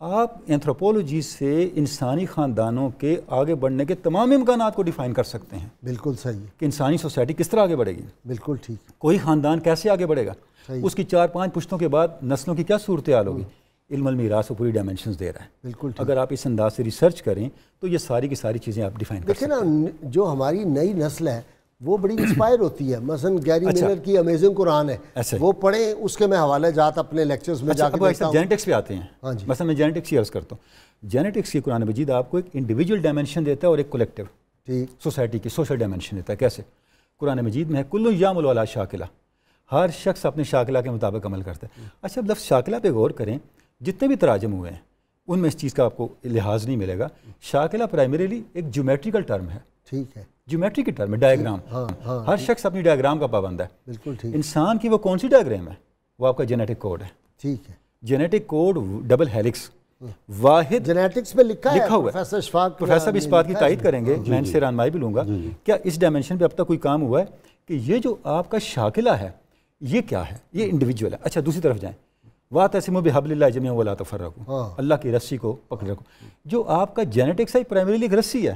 آپ اینتھروپولوجی سے انسانی خاندانوں کے آگے بڑھنے کے تمام امکانات کو ڈیفائن کر سکتے ہیں. بالکل صحیح کہ انسانی سوسائٹی کس طرح آگے بڑھے گی, بالکل ٹھیک, کوئی خاندان کیسے آگے بڑھے گا, اس کی 4-5 پشتوں کے بعد نسلوں کی کیا صورتحال ہوگی. علم المیراث کو پوری ڈائمنشنز دے رہا ہے. بالکل اگر آپ اس انداز سے ریسرچ کریں تو یہ ساری کی ساری چیزیں آپ ڈیفائن کر سکتے ہیں. دیکھیں نا, جو ہماری نئی نسل ہے وہ بڑی انسپائر ہوتی ہے. مثلا گیری ملر کی امیزنگ قرآن ہے, وہ پڑھیں, اس کے میں حوالے جات اپنے لیکچرز میں جا کے دیکھتا ہوں. جینیٹکس پہ آتے ہیں. مثلا میں جینیٹکس کی عرض کرتا ہوں. جینیٹکس کی قرآن مجید آپ کو ایک انڈیویجول ڈائمنشن دیتا ہے اور ایک کولیکٹیو سوسائٹی کی سوشل ڈائمنشن دیتا ہے. کیسے؟ قرآن مجید میں ہے کل یعمل علی شاکلہ, ہر شخص اپنے شاکلہ کے مطابق عمل کرتا ہے. اچھا اب لفظ شاکلہ پہ غور کریں, جتنے بھی تراجم ہوئے ہیں ان میں اس چیز کا آپ کو لحاظ نہیں ملے گا. شاکلہ پرائمریلی ایک جیومیٹریکل ٹرم ہے. ٹھیک ہے, جیومیٹری کی ٹرم ہے, ڈائیگرام. ہر شخص اپنی ڈائیگرام کا پابند ہے. بالکل ٹھیک. انسان کی وہ کون سی ڈائیگرام ہے؟ وہ آپ کا جینیٹک کوڈ ہے. ٹھیک ہے, جینیٹک کوڈ ڈبل ہیلکس واحد جینیٹکس میں لکھا ہے. پروفیسر بھی اس بات کی تائید کریں گے, میں ان سے رہنمائی بھی لوں گا. کیا اس ڈائمنشن پہ اب تک کوئی کام ہوا ہے کہ یہ جو آپ کا شاکلہ ہے یہ کیا ہے؟ یہ انڈیویجول ہے. اچھا دوسری طرف جائیں, وَاعْتَصِمُوا بِحَبْلِ اللَّهِ جَمِيعًا وَلَا تَفَرَّقُوا, اللہ کی رسی کو پکڑ رکھو. جو آپ کا جینیٹکس ہے پرائمریلی ایک رسی ہے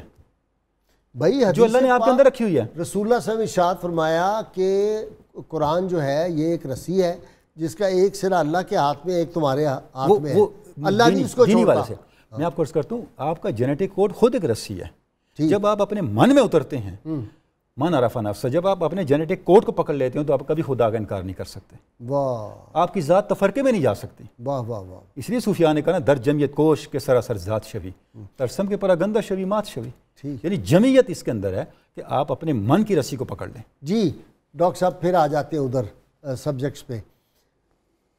بھائی, جو اللہ نے آپ کے اندر رکھی ہوئی ہے. رسول اللہ صلی اللہ علیہ وسلم ارشاد فرمایا کہ قرآن جو ہے یہ ایک رسی ہے جس کا ایک سرا اللہ کے ہاتھ میں, ایک تمہارے ہاتھ میں ہے. اللہ نہیں اس کو چھوڑتا. میں آپ کو عرض کرتا ہوں, آپ کا جینیٹک کوڈ خود ایک رسی ہے. جب آپ اپنے من میں اترتے ہیں, من عرف نفسہ, جب آپ اپنے جینیٹک کوڈ کو پکڑ لیتے ہیں تو آپ کبھی خدا کا انکار نہیں کر سکتے. واہ, آپ کی ذات تفرقے میں نہیں جا سکتی. واہ واہ واہ. اس لیے صوفیاء نے کہا نا, در جمعیت کوش کے سراسر ذات شوی, ترسم کے پراگندہ شوی مات شوی. یعنی جمعیت اس کے اندر ہے کہ آپ اپنے من کی رسی کو پکڑ لیں. جی ڈاکٹر صاحب پھر آ جاتے ہیں ادھر سبجیکٹس پہ.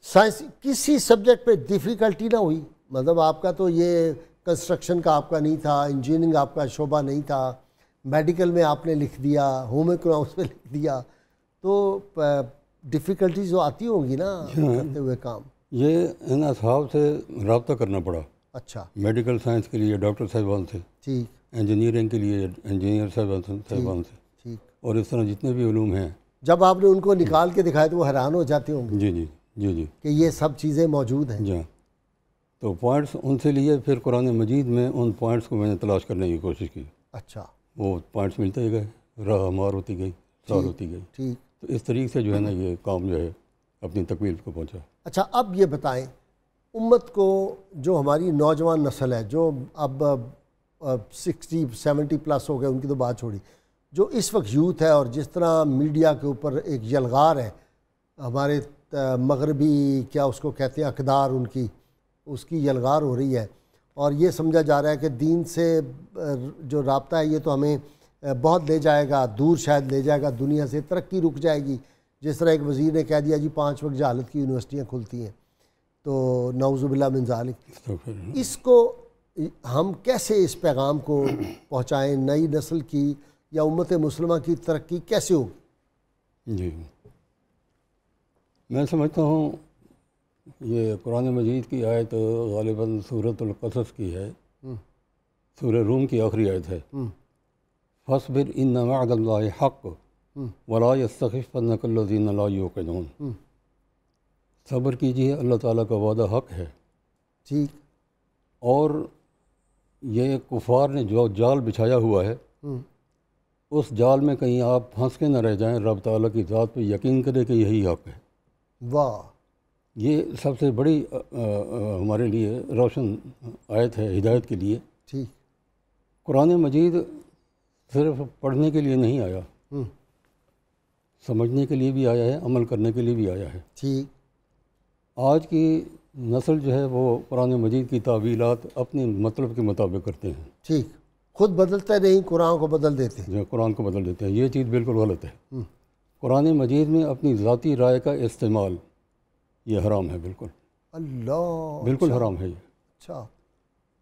سائنس کسی سبجیکٹ پہ ڈیفیکلٹی نہ ہوئی؟ مطلب آپ کا تو یہ کنسٹرکشن کا آپ کا نہیں تھا, انجینئرنگ آپ کا شعبہ نہیں تھا, میڈیکل میں آپ نے لکھ دیا, ہوم اکنامکس میں لکھ دیا, تو ڈیفیکلٹیز تو آتی ہوں گی نا کرتے ہوئے کام. یہ ان اصحاب سے رابطہ کرنا پڑا. اچھا, میڈیکل سائنس کے لیے ڈاکٹر صاحبان سے, ٹھیک, انجینئرنگ کے لیے انجینئر صاحبان سے, ٹھیک, اور اس طرح جتنے بھی علوم ہیں. جب آپ نے ان کو نکال کے دکھایا تو وہ حیران ہو جاتے ہوں گے. جی جی جی جی کہ یہ سب چیزیں موجود ہیں. جی, تو پوائنٹس ان سے لیے, پھر قرآن مجید میں ان پوائنٹس کو میں نے تلاش کرنے کی کوشش کی. اچھا, وہ پوائنٹس ملتے ہی گئے, راہ ہمار ہوتی گئی, سار ہوتی گئی. ٹھیک. تو اس طریقے سے جو ہے نا یہ کام جو ہے اپنی تکمیل کو پہنچا. اچھا اب یہ بتائیں, امت کو جو ہماری نوجوان نسل ہے جو اب 60-70 پلس ہو گئے, ان کی تو بات چھوڑی, جو اس وقت یوتھ ہے, اور جس طرح میڈیا کے اوپر ایک یلغار ہے, ہمارے مغربی کیا اس کو کہتے ہیں اقدار, ان کی اس کی یلغار ہو رہی ہے, اور یہ سمجھا جا رہا ہے کہ دین سے جو رابطہ ہے یہ تو ہمیں بہت لے جائے گا, دور شاید لے جائے گا, دنیا سے ترقی رک جائے گی. جس طرح ایک وزیر نے کہہ دیا جی 5 وقت جہالت کی یونیورسٹیاں کھلتی ہیں, تو نعوذ باللہ من ذالک. اس کو ہم کیسے اس پیغام کو پہنچائیں, نئی نسل کی یا امت مسلمہ کی ترقی کیسے ہوگی؟ جی میں سمجھتا ہوں یہ قرآن مجید کی آیت غالباً سورۃ القصص کی ہے, سورہ روم کی آخری آیت ہے. فاصبر ان وعد اللہ حق ولا یستخفنک الذین لا یوقنون. صبر کیجیے, اللہ تعالیٰ کا وعدہ حق ہے. ٹھیک. اور یہ کفار نے جو جال بچھایا ہوا ہے, اس جال میں کہیں آپ پھنس کے نہ رہ جائیں. رب تعالیٰ کی ذات پہ یقین کرے کہ یہی حق ہے. واہ, یہ سب سے بڑی ہمارے لیے روشن آیت ہے ہدایت کے لیے. ٹھیک. قرآن مجید صرف پڑھنے کے لیے نہیں آیا, سمجھنے کے لیے بھی آیا ہے, عمل کرنے کے لیے بھی آیا ہے. ٹھیک. آج کی نسل جو ہے وہ قرآن مجید کی تعویلات اپنے مطلب کے مطابق کرتے ہیں. ٹھیک. خود بدلتے نہیں, قرآن کو بدل دیتے ہیں. جو قرآن کو بدل دیتے ہیں, یہ چیز بالکل غلط ہے. قرآن مجید میں اپنی ذاتی رائے کا استعمال یہ حرام ہے, بالکل. اللہ, بالکل حرام ہے یہ. اچھا.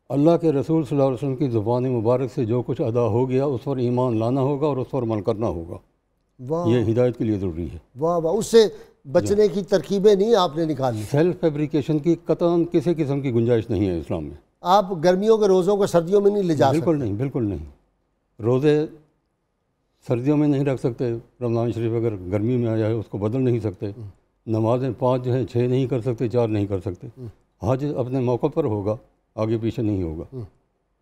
اللہ کے رسول صلی اللہ علیہ وسلم کی زبان مبارک سے جو کچھ ادا ہو گیا اس پر ایمان لانا ہوگا اور اس پر عمل کرنا ہوگا. واہ, یہ ہدایت کے لیے ضروری ہے. واہ واہ, اس سے بچنے کی ترکیبیں نہیں آپ نے نکالی. سیلف فیبریکیشن کی قطعاً کسی قسم کی گنجائش نہیں ہے اسلام میں. آپ گرمیوں کے روزوں کو سردیوں میں نہیں لے جا سکتے. بالکل نہیں, بالکل نہیں. روزے سردیوں میں نہیں رکھ سکتے. رمضان شریف اگر گرمی میں آیا ہے اس کو بدل نہیں سکتے. نمازیں 5 جو ہیں 6 نہیں کر سکتے, 4 نہیں کر سکتے. حج اپنے موقع پر ہوگا, آگے پیچھے نہیں ہوگا۔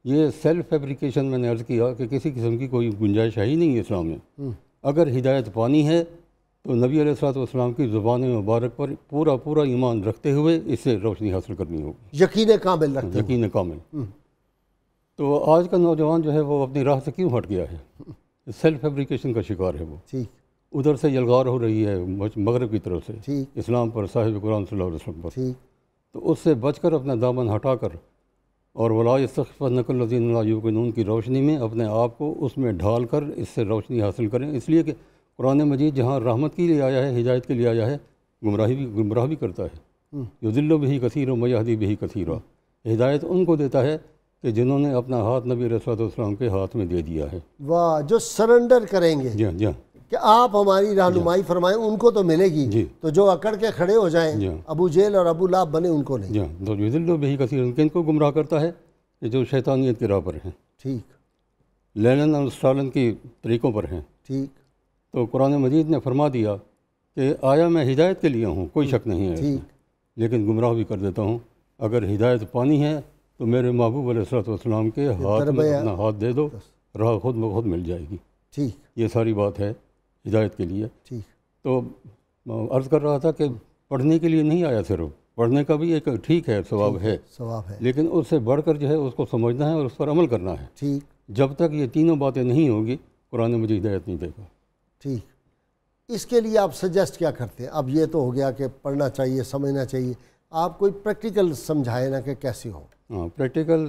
یہ سیلف فیبریکیشن میں نے عرض کیا کہ کسی قسم کی کوئی گنجائش ہے ہی نہیں ہے اسلام میں۔ اگر ہدایت پانی ہے تو نبی علیہ الصلوۃ والسلام کی زبان مبارک پر پورا ایمان رکھتے ہوئے اس سے روشنی حاصل کرنی ہوگی، یقین کامل رکھتے ہیں۔ یقین کامل۔ تو آج کا نوجوان جو ہے وہ اپنی راہ سے کیوں ہٹ گیا ہے؟ سیلف فیبریکیشن کا شکار ہے وہ۔ ٹھیک، ادھر سے یلغار ہو رہی ہے مغرب کی طرف سے ٹھیک، اسلام پر، صاحب قرآن صلی اللہ علیہ وسلم پر، ٹھیک، تو اس سے بچ کر اپنا دامن ہٹا کر اور ولا یستخفنک الذین لا یوقنون کی روشنی میں اپنے آپ کو اس میں ڈھال کر اس سے روشنی حاصل کریں، اس لیے کہ قرآن مجید جہاں رحمت کے لیے آیا ہے، ہدایت کے لیے آیا ہے، گمراہ بھی کرتا ہے۔ یضل بہ کثیر و یہدی بہ کثیرا، ہدایت ان کو دیتا ہے کہ جنہوں نے اپنا ہاتھ نبی علیہ الصلوۃ والسلام کے ہاتھ میں دے دیا ہے۔ واہ، جو سرنڈر کریں گے جی ہاں، جی ہاں، کہ آپ ہماری رہنمائی فرمائیں، ان کو تو ملے گی، جی، تو جو اکڑ کے کھڑے ہو جائیں جی، ابو جہل اور ابو لہب بنے ان کو نہیں۔ جی ہاں، تو یضل بہ کثیر کن کو گمراہ کرتا ہے کہ جو شیطانیت کی راہ پر ہیں، ٹھیک، لینن اور اسٹالن کی طریقوں پر ہیں۔ ٹھیک، تو قرآن مجید نے فرما دیا کہ آیا میں ہدایت کے لیے ہوں، کوئی شک نہیں ہے اس میں، لیکن گمراہ بھی کر دیتا ہوں۔ اگر ہدایت پانی ہے تو میرے محبوب علیہ الصلوۃ والسلام کے ہاتھ میں اپنا ہاتھ دے دو، راہ خود بخود مل جائے گی۔ ٹھیک، یہ ساری بات ہے ہدایت کے لیے۔ ٹھیک، تو عرض کر رہا تھا کہ پڑھنے کے لیے نہیں آیا، صرف پڑھنے کا بھی ایک ٹھیک ہے، ثواب ہے، ثواب ہے، لیکن اس سے بڑھ کر جو ہے اس کو سمجھنا ہے اور اس پر عمل کرنا ہے۔ ٹھیک، جب تک یہ تینوں باتیں نہیں ہوگی قرآن مجید ہدایت نہیں دے گا۔ ٹھیک، اس کے لیے آپ سجیسٹ کیا کرتے ہیں؟ اب یہ تو ہو گیا کہ پڑھنا چاہیے، سمجھنا چاہیے، آپ کوئی پریکٹیکل سمجھائے نا کہ کیسے ہو؟ ہاں، پریکٹیکل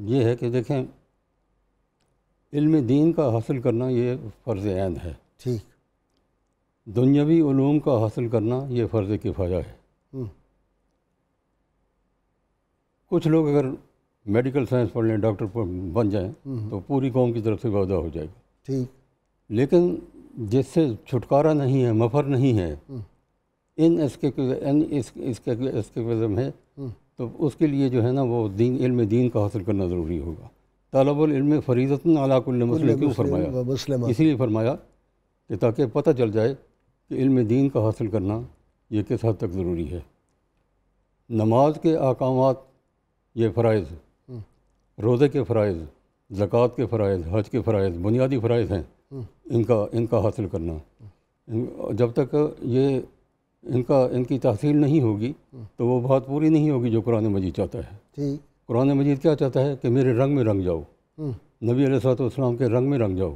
یہ ہے کہ دیکھیں، علم دین کا حاصل کرنا یہ فرض عین ہے، ٹھیک، دنیاوی علوم کا حاصل کرنا یہ فرض کفایہ ہے۔ کچھ لوگ اگر میڈیکل سائنس پڑھ لیں، ڈاکٹر بن جائیں تو پوری قوم کی طرف سے وعدہ ہو جائے گا، ٹھیک، لیکن جس سے چھٹکارا نہیں ہے، مفر نہیں ہے، اسکیپزم ہے، تو اس کے لیے جو ہے نا وہ علم دین کا حاصل کرنا ضروری ہوگا۔ طالب العلم فریضۃ علی کل مسلم کیوں فرمایا؟ اسی لیے فرمایا کہ تاکہ پتہ چل جائے کہ علم دین کا حاصل کرنا یہ کس حد تک ضروری ہے۔ نماز کے احکامات یہ فرائض، روزے کے فرائض، زکوٰۃ کے فرائض، حج کے فرائض بنیادی فرائض ہیں، ان کا حاصل کرنا۔ جب تک یہ ان کی تحصیل نہیں ہوگی تو وہ بات پوری نہیں ہوگی جو قرآن مجید چاہتا ہے۔ ٹھیک، قرآن مجید کیا چاہتا ہے کہ میرے رنگ میں رنگ جاؤ، نبی علیہ الصلوۃ والسلام کے رنگ میں رنگ جاؤ،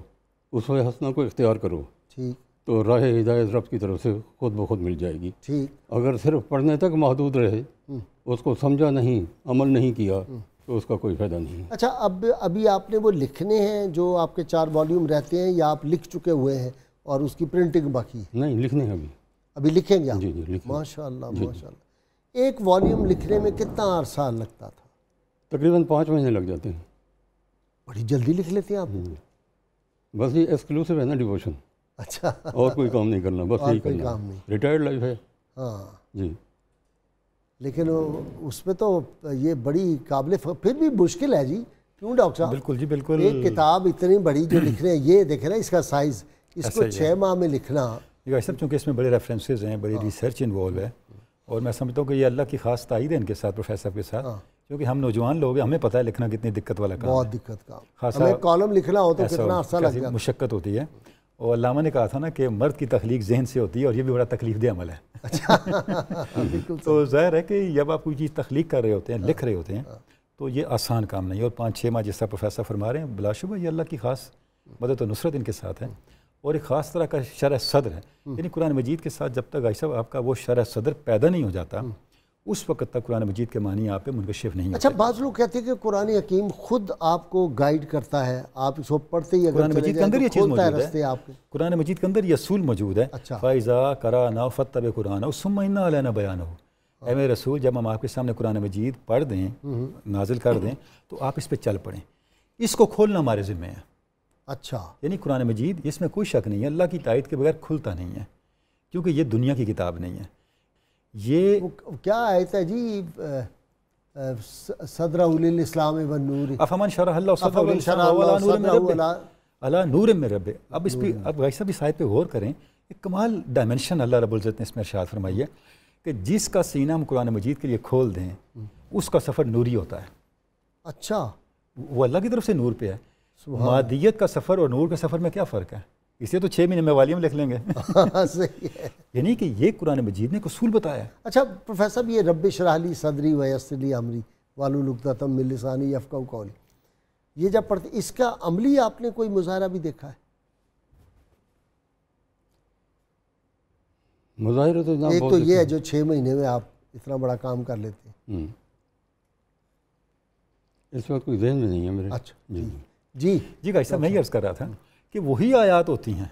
اسوہ حسنہ کو اختیار کرو، ٹھیک، تو راہ ہدایت رب کی طرف سے خود بخود مل جائے گی۔ ٹھیک، اگر صرف پڑھنے تک محدود رہے، اس کو سمجھا نہیں، عمل نہیں کیا، تو اس کا کوئی فائدہ نہیں ہے۔ اچھا، ابھی آپ نے وہ لکھنے ہیں جو آپ کے 4 والیوم رہتے ہیں، یا آپ لکھ چکے ہوئے ہیں اور اس کی پرنٹنگ باقی ہے؟ نہیں، لکھنے ہیں ابھی لکھیں گے آپ؟ جی جی، لکھیں۔ ماشاء اللہ، ماشاء اللہ۔ ایک والیوم لکھنے میں کتنا عرصہ لگتا تھا؟ تقریباً 5 مہینے لگ جاتے ہیں۔ بڑی جلدی لکھ لیتے ہیں آپ؟ بس یہ ایکسکلوسیو ہے نا ڈیووشن، اچھا، اور کوئی کام نہیں کرنا، بس یہی کوئی کرنا، کام نہیں۔ ریٹائرڈ لائف ہے۔ ہاں، جی، لیکن اس میں تو یہ بڑی قابل پھر بھی مشکل ہے جی، کیوں ڈاکٹر صاحب؟ بالکل جی، بالکل۔ ایک کتاب اتنی بڑی جو لکھ رہے ہیں، یہ دیکھ رہے ہیں اس کا سائز، اس کو 6 ماہ میں لکھنا۔ یہ صاحب چونکہ اس میں بڑے ریفرنسز ہیں، بڑی ریسرچ انوالو ہے، اور میں سمجھتا ہوں کہ یہ اللہ کی خاص تائید ہے ان کے ساتھ، پروفیسر کے ساتھ، کیونکہ ہم نوجوان لوگ ہیں، ہمیں پتہ ہے لکھنا کتنی دقت والا کام ہے، بہت دقت کا، خاصا ہمیں کالم لکھنا ہو تو کتنا عرصہ لگ جاتا ہے، مشقت ہوتی ہے۔ اور علامہ نے کہا تھا نا کہ مرد کی تخلیق ذہن سے ہوتی ہے، اور یہ بھی بڑا تکلیف دہ عمل ہے۔ تو ظاہر ہے کہ جب آپ کوئی چیز تخلیق کر رہے ہوتے ہیں، لکھ رہے ہوتے ہیں، تو یہ آسان کام نہیں ہے، اور 5-6 ماہ جس طرح پروفیسر فرما رہے ہیں، بلا شبہ یہ اللہ کی خاص مدد و نصرت ان کے ساتھ ہے، اور ایک خاص طرح کا شرح صدر ہے، یعنی قرآن مجید کے ساتھ جب تک بھائی صاحب آپ کا وہ شرح صدر پیدا نہیں ہو جاتا، اس وقت تک قرآن مجید کے معنی آپ پہ منکشف نہیں ہوتے۔ اچھا، بعض لوگ کہتے ہیں کہ قرآن حکیم خود آپ کو گائیڈ کرتا ہے، آپ اس کو پڑھتے ہی قرآن مجید کے اندر یہ چیز موجود ہے، ہے، قرآن مجید کے اندر یہ اصول موجود ہے۔ فَإِذَا قَرَأْنَاهُ فَاتَّبِعْ قُرْآنَهُ ثُمَّ إِنَّ عَلَيْنَا بَيَانَهُ، اے میرے رسول جب ہم آپ کے سامنے قرآن مجید پڑھ دیں، نازل کر دیں، تو آپ اس پہ چل پڑیں، اس کو کھولنا ہمارے ذمہ ہے۔ اچھا، یعنی قرآن مجید اس میں کوئی شک نہیں ہے، اللہ کی تائید کے بغیر کھلتا نہیں ہے، کیونکہ یہ دنیا کی کتاب نہیں ہے۔ یہ کیا آیت ہے جی؟ صدرہ للاسلام والنور، افمن شرح اللہ صدرہ للاسلام علی نور من ربہ۔ اب بھائی صاحب اس آیت پہ غور کریں، ایک کمال ڈائمنشن اللہ رب العزت نے اس میں ارشاد فرمائی ہے کہ جس کا سینہ ہم قرآن مجید کے لیے کھول دیں اس کا سفر نوری ہوتا ہے. اچھا, وہ اللہ کی طرف سے نور پہ ہے. مادیت کا سفر اور نور کے سفر میں کیا فرق ہے؟ اس لیے تو 6 مہینے میں والیوم لکھ لیں گے. صحیح ہے. یعنی کہ یہ قرآن مجید نے ایک اصول بتایا ہے. اچھا پروفیسر صاحب, یہ رب اشرح لی صدری ویسر لی امری واحلل عقدۃ من لسانی یفقہوا قولی, یہ جب پڑھتے اس کا عملی آپ نے کوئی مظاہرہ بھی دیکھا ہے؟ مظاہرہ تو ایک تو یہ ہے جو 6 مہینے میں آپ اتنا بڑا کام کر لیتے ہیں. اس وقت کوئی ذہن میں نہیں ہے میرے. اچھا جی جی بھائی صاحب, میں یہ عرض کر رہا تھا کہ وہی آیات ہوتی ہیں,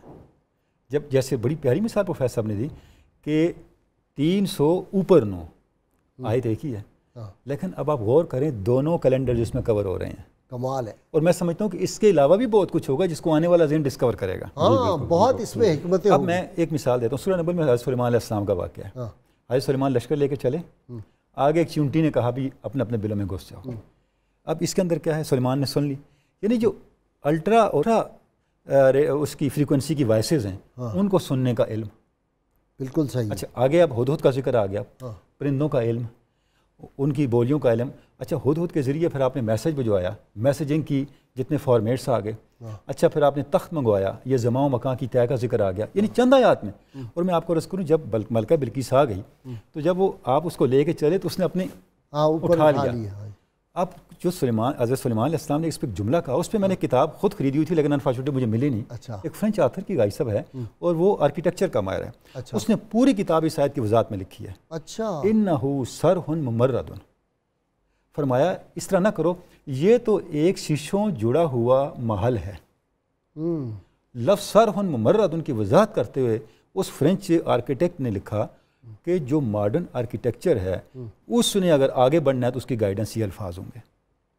جب جیسے بڑی پیاری مثال پروفیسر صاحب نے دی کہ 300 اوپر 9 آیت ایک ہی ہے, لیکن اب آپ غور کریں دونوں کیلنڈر جس میں کور ہو رہے ہیں, کمال ہے. اور میں سمجھتا ہوں کہ اس کے علاوہ بھی بہت کچھ ہوگا جس کو آنے والا ذہن ڈسکور کرے گا. ہاں بہت اس میں حکمتیں. اب میں ایک مثال دیتا ہوں, سورہ نمل میں حضرت سلیمان علیہ السلام کا واقعہ ہے. حضرت سلیمان لشکر لے کے چلے, آگے ایک چونٹی نے کہا بھی اپنے اپنے بلوں میں گھس جاؤ. اب اس کے اندر کیا ہے, سلیمان نے سن لی, یعنی جو الٹرا اور اس کی فریکوینسی کی وائسز ہیں ان کو سننے کا علم. بالکل صحیح. اچھا آگے اب ہدہد کا ذکر آ گیا, پرندوں کا علم, ان کی بولیوں کا علم. اچھا ہدہد کے ذریعے پھر آپ نے میسج بھجوایا, میسیجنگ کی جتنے فارمیٹس آ گئے. اچھا پھر آپ نے تخت منگوایا, یہ زمان و مکان کی طے کا ذکر آ گیا, یعنی چند آیات میں. اور میں آپ کو عرض کروں جب ملکہ بلقیس آ گئی تو جب وہ آپ اس کو لے کے چلے تو اس نے اپنے اٹھا لیا. اب جو حضرت سلیمان علیہ السلام نے اس پہ ایک جملہ کہا, اس پہ میں نے کتاب خود خریدی ہوئی تھی لیکن انفارچونیٹلی مجھے ملی نہیں. ایک فرینچ آتھر کی گائی صاحب ہے اور وہ آرکیٹیکچر کا ماہر ہے. اس نے پوری کتاب اس آیت کی وضاحت میں لکھی ہے. اچھا انہ صرح ممرد, فرمایا اس طرح نہ کرو, یہ تو ایک شیشوں جڑا ہوا محل ہے. لفظ صرح ممرد کی وضاحت کرتے ہوئے اس فرینچ آرکیٹیکٹ نے لکھا کہ جو ماڈرن آرکیٹیکچر ہے اس نے اگر آگے بڑھنا ہے تو اس کی گائیڈنس یہ الفاظ ہوں گے.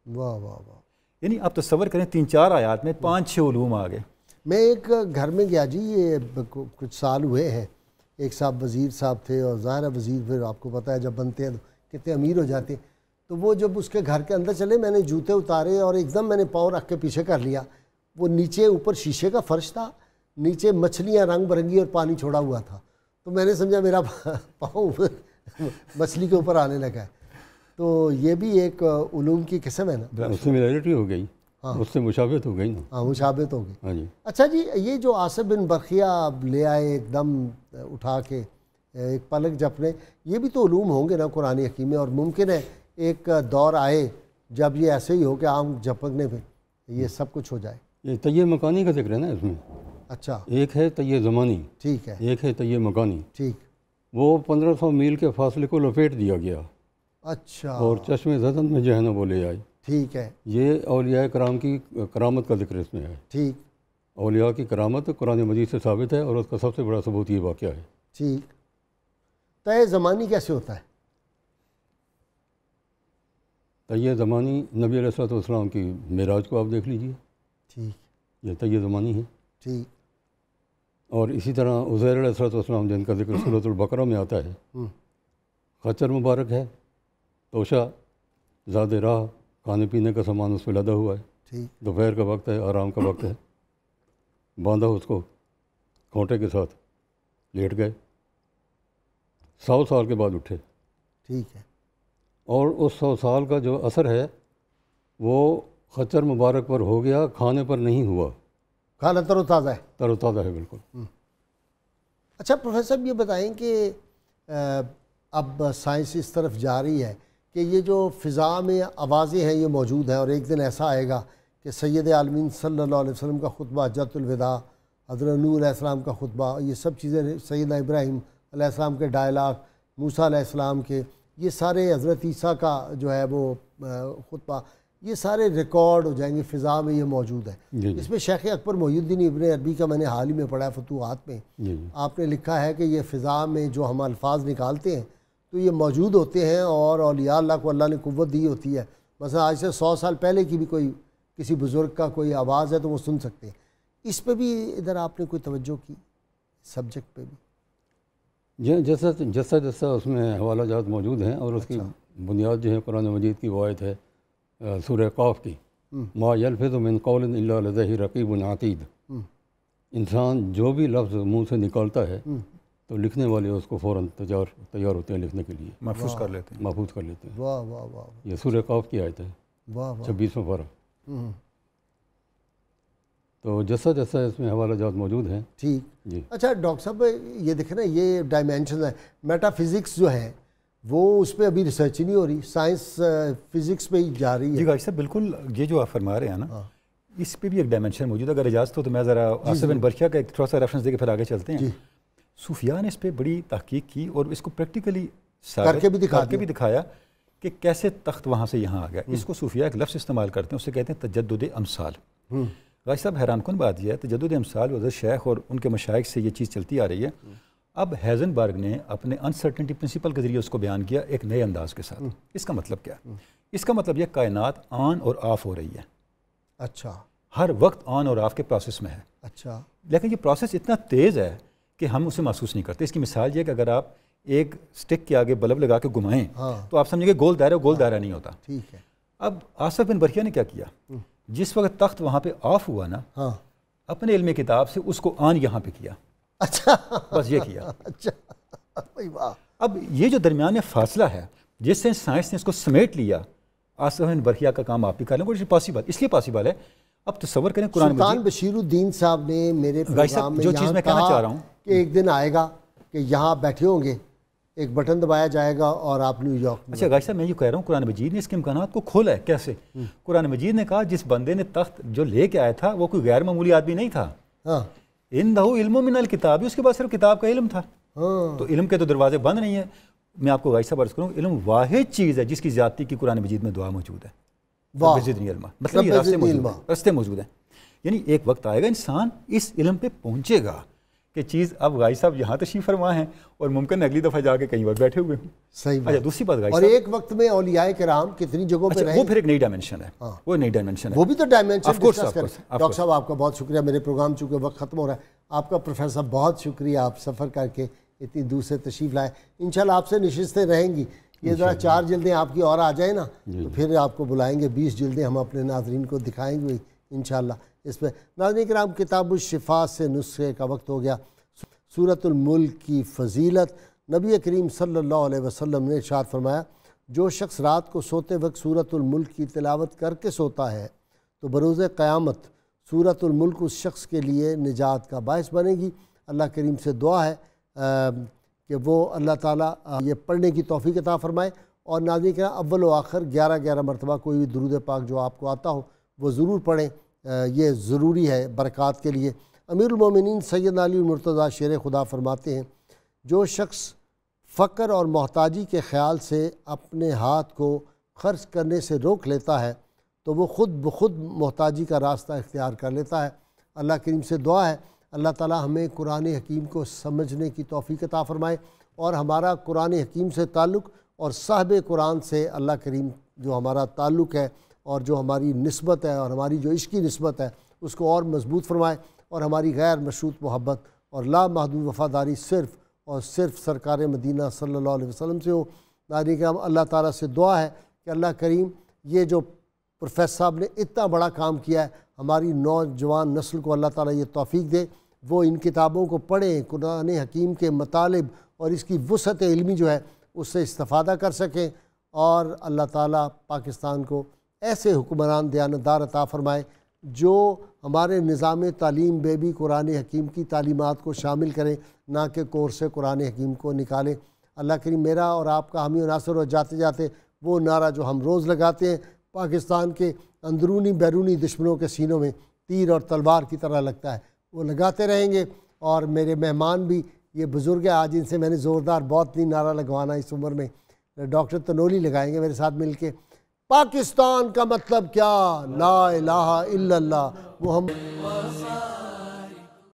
واہ واہ واہ. یعنی آپ تصور کریں 3-4 آیات میں 5-6 علوم آ گئے. میں ایک گھر میں گیا جی, یہ کچھ سال ہوئے ہیں, ایک صاحب وزیر صاحب تھے, اور ظاہر وزیر پھر آپ کو پتہ ہے جب بنتے ہیں تو کتنے امیر ہو جاتے ہیں. تو وہ جب اس کے گھر کے اندر چلے, میں نے جوتے اتارے اور ایک دم میں نے پاؤں رکھ کے پیچھے کر لیا. وہ نیچے اوپر شیشے کا فرش تھا, نیچے مچھلیاں رنگ برنگی اور پانی چھوڑا ہوا تھا. تو میں نے سمجھا میرا پاؤں مچھلی کے اوپر آنے لگا ہے. تو یہ بھی ایک علوم کی قسم ہے نا. اس سے ملیرٹی ہو گئی, اس سے مشابہت ہو گئی نا. ہاں مشابہت ہو گئی. ہاں جی. اچھا جی, یہ جو آصف بن برقیہ لے آئے ایک دم اٹھا کے ایک پلک جھپنے, یہ بھی تو علوم ہوں گے نا قرآن حکیم میں, اور ممکن ہے ایک دور آئے جب یہ ایسے ہی ہو کہ آم جھپکنے پہ یہ سب کچھ ہو جائے. یہ طی مکانی کا ذکر ہے نا اس میں. اچھا ایک ہے طی زمانی, ٹھیک ہے, ایک ہے طی مکانی. ٹھیک. وہ 1500 میل کے فاصلے کو لپیٹ دیا گیا. اچھا. اور چشم زدن میں جو ہے نا وہ لے آئی. ٹھیک ہے. یہ اولیاء کرام کی کرامت کا ذکر اس میں ہے. ٹھیک. اولیاء کی کرامت قرآن مجید سے ثابت ہے, اور اس کا سب سے بڑا ثبوت یہ واقعہ ہے. ٹھیک. طے زمانی کیسے ہوتا ہے؟ طی زمانی نبی علیہ الصلوۃ والسلام کی معراج کو آپ دیکھ لیجئے. ٹھیک. یہ طی زمانی ہے. ٹھیک. اور اسی طرح عزیر علیہ الصلوۃ والسلام جن کا ذکر سورۃ البقرہ میں آتا ہے, خچر مبارک ہے, توشہ, زاد راہ, کھانے پینے کا سامان اس پہ لدا ہوا ہے. ٹھیک. دوپہر کا وقت ہے, آرام کا وقت ہے, باندھا اس کو کھونٹے کے ساتھ, لیٹ گئے, 100 سال کے بعد اٹھے. ٹھیک ہے. اور اس 100 سال کا جو اثر ہے وہ خچر مبارک پر ہو گیا, کھانے پر نہیں ہوا. کھانا تر و تازہ ہے. تر و تازہ ہے بالکل. اچھا پروفیسر صاحب یہ بتائیں کہ اب سائنس اس طرف جا رہی ہے کہ یہ جو فضا میں آوازیں ہیں یہ موجود ہیں, اور ایک دن ایسا آئے گا کہ سید عالمین صلی اللہ علیہ وسلم کا خطبہ, حجۃ الوداع, حضرت نوح علیہ السلام کا خطبہ, یہ سب چیزیں, سیدنا ابراہیم علیہ السلام کے ڈائلاگ, موسیٰ علیہ السلام کے, یہ سارے حضرت عیسیٰ کا جو ہے وہ خطبہ, یہ سارے ریکارڈ ہو جائیں گے, فضا میں یہ موجود ہے. اس میں شیخ اکبر محی الدین ابن عربی کا میں نے حال ہی میں پڑھا ہے فتوحات میں, آپ نے لکھا ہے کہ یہ فضا میں جو ہم الفاظ نکالتے ہیں تو یہ موجود ہوتے ہیں, اور اولیاء اللہ کو اللہ نے قوت دی ہوتی ہے. مثلا آج سے 100 سال پہلے کی بھی کوئی کسی بزرگ کا کوئی آواز ہے تو وہ سن سکتے ہیں. اس پہ بھی ادھر آپ نے کوئی توجہ کی, سبجیکٹ پہ بھی؟ جیسا اس میں حوالہ جات موجود ہیں, اور اس کی بنیاد جو ہے قرآن مجید کی روایت ہے سورہ قاف کی, ما یلفظ من قول الا لدیہ رقیب عتید. انسان جو بھی لفظ منہ سے نکالتا ہے تو لکھنے والے اس کو فوراً تیار ہوتے ہیں لکھنے کے لیے، محفوظ کر لیتے ہیں. محفوظ کر لیتے ہیں. واہ واہ واہ یہ سورہ قاف کی آیت ہے، واہ واہ. 26واں پارہ. تو جیسا جیسا اس میں حوالہ جات موجود ہیں. ٹھیک. جی اچھا ڈاکٹر صاحب یہ دیکھیں نا، یہ ڈائمینشن ہے. میٹا فزکس جو ہے وہ اس پہ ابھی ریسرچ ہی نہیں ہو رہی، سائنس فزکس پہ ہی جا رہی ہے. جی غازی صاحب بالکل یہ جو آپ فرما رہے ہیں نا، اس پہ بھی ایک ڈائمینشن موجود ہے. اگر اجازت ہو تو میں ذرا آصف بن برقیہ کا ایک تھوڑا سا ریفرنس دے کے پھر آگے چلتے ہیں. صوفیاء نے اس پہ بڑی تحقیق کی اور اس کو پریکٹیکلی کر کے بھی دکھایا کہ کیسے تخت وہاں سے یہاں آ گیا. اس کو صوفیاء ایک لفظ استعمال کرتے ہیں، اسے کہتے ہیں تجدد امثال. غازی صاحب حیران کن بات یہ ہے، تجدد امثال حضرت شیخ اور ان کے مشائخ سے یہ چیز چلتی آ رہی ہے. اب ہیزنبرگ نے اپنے انسرٹنٹی پرنسپل کے ذریعے اس کو بیان کیا ایک نئے انداز کے ساتھ. اس کا مطلب کیا ہے؟ اس کا مطلب یہ کائنات آن اور آف ہو رہی ہے. اچھا. ہر وقت آن اور آف کے پروسیس میں ہے. اچھا. لیکن یہ پروسیس اتنا تیز ہے کہ ہم اسے محسوس نہیں کرتے. اس کی مثال یہ ہے کہ اگر آپ ایک سٹک کے آگے بلب لگا کے گھمائیں تو آپ سمجھیں گے گول دائرہ نہیں ہوتا. ٹھیک ہے. اب آصف بن برقیہ نے کیا کیا، جس وقت تخت وہاں پہ آف ہوا نا، اپنے علم کتاب سے اس کو آن یہاں پہ کیا. اچھا. بس یہ کیا. اچھا. اب یہ جو درمیان فاصلہ ہے جس سے سائنس نے اس کو سمیٹ لیا، آصف بن برقیہ کا کام آپ بھی کر لیں. پاسبل اس لیے پاسبل ہے. اب تصور کریں قرآن مجید. سلطان بشیر الدین صاحب نے میرے پروگرام میں جو چیز میں کہنا چاہ رہا ہوں کہ ایک دن آئے گا کہ یہاں بیٹھے ہوں گے، ایک بٹن دبایا جائے گا اور آپ نیو یارک میں. اچھا غازی صاحب میں یہ کہہ رہا ہوں قرآن مجید نے اس کے امکانات کو کھولا ہے. کیسے؟ قرآن مجید نے کہا جس بندے نے تخت جو لے کے آیا تھا وہ کوئی غیر معمولی آدمی نہیں تھا. اِنَّهُ علم من الکتاب، اس کے بعد صرف کتاب کا علم تھا. تو علم کے تو دروازے بند نہیں ہیں. میں آپ کو غازی صاحب عرض کروں، علم واحد چیز ہے جس کی زیادتی کی قرآن مجید میں دعا موجود ہے. مطلب راستے موجود ہیں. یعنی ایک وقت آئے گا انسان اس علم پہ پہنچے گا کہ چیز. اب غازی صاحب یہاں تشریف فرما ہیں اور ممکن اگلی دفعہ جا کے کہیں اور بیٹھے ہوئے ہوں. صحیح. اچھا دوسری بات غازی اور صاحب، ایک وقت میں اولیاء کرام کتنی جگہوں پہ رہے، وہ پھر ایک نئی ڈائمنشن ہے. وہ نئی ڈائمنشن ہے، وہ بھی تو ڈائمنشن ڈسکس کریں. ڈاکٹر صاحب آپ کا بہت شکریہ. میرے پروگرام چونکہ وقت ختم ہو رہا ہے، آپ کا پروفیسر صاحب بہت شکریہ. آپ سفر کر کے اتنی دور سے تشریف لائے. انشاءاللہ آپ سے نشستیں رہیں گی. یہ ذرا 4 جلدیں آپ کی اور آ جائیں نا تو پھر آپ کو بلائیں گے. 20 جلدیں ہم اپنے ناظرین کو دکھائیں گے انشاءاللہ اس پہ. ناظرین کرام، کتاب الشفا سے نسخے کا وقت ہو گیا. سورۃ الملک کی فضیلت. نبی کریم صلی اللہ علیہ وسلم نے ارشاد فرمایا، جو شخص رات کو سوتے وقت سورۃ الملک کی تلاوت کر کے سوتا ہے تو بروز قیامت سورۃ الملک اس شخص کے لیے نجات کا باعث بنے گی. اللہ کریم سے دعا ہے کہ وہ اللہ تعالیٰ یہ پڑھنے کی توفیق عطا فرمائے. اور ناظرین کرام، اول و آخر 11 مرتبہ کوئی بھی درود پاک جو آپ کو آتا ہو وہ ضرور پڑھیں. یہ ضروری ہے برکات کے لیے. امیر المومنین سید علی المرتضیٰ شیر خدا فرماتے ہیں، جو شخص فقر اور محتاجی کے خیال سے اپنے ہاتھ کو خرچ کرنے سے روک لیتا ہے تو وہ خود بخود محتاجی کا راستہ اختیار کر لیتا ہے. اللہ کریم سے دعا ہے اللہ تعالی ہمیں قرآن حکیم کو سمجھنے کی توفیق عطا فرمائے اور ہمارا قرآن حکیم سے تعلق اور صاحب قرآن سے اللہ کریم جو ہمارا تعلق ہے اور جو ہماری نسبت ہے اور ہماری جو عشقی نسبت ہے اس کو اور مضبوط فرمائے اور ہماری غیر مشروط محبت اور لامحدود وفاداری صرف اور صرف سرکار مدینہ صلی اللہ علیہ وسلم سے ہو. ناظرین کرام، اللہ تعالیٰ سے دعا ہے کہ اللہ کریم یہ جو پروفیسر صاحب نے اتنا بڑا کام کیا ہے، ہماری نوجوان نسل کو اللہ تعالیٰ یہ توفیق دے وہ ان کتابوں کو پڑھیں، قرآن حکیم کے مطالب اور اس کی وسعت علمی جو ہے اس سے استفادہ کر سکیں. اور اللہ تعالیٰ پاکستان کو ایسے حکمران دیانتدار عطا فرمائے جو ہمارے نظام تعلیم میں بھی قرآن حکیم کی تعلیمات کو شامل کریں، نہ کہ کورس قرآن حکیم کو نکالیں. اللہ کریم میرا اور آپ کا حامی و ناصر. اور جاتے جاتے وہ نعرہ جو ہم روز لگاتے ہیں پاکستان کے اندرونی بیرونی دشمنوں کے سینوں میں تیر اور تلوار کی طرح لگتا ہے، وہ لگاتے رہیں گے. اور میرے مہمان بھی یہ بزرگ ہیں آج، ان سے میں نے زوردار بہت نہیں نعرہ لگوانا اس عمر میں. ڈاکٹر تنولی لگائیں گے میرے ساتھ مل کے. پاکستان کا مطلب کیا؟ لا الہ الا اللہ محمد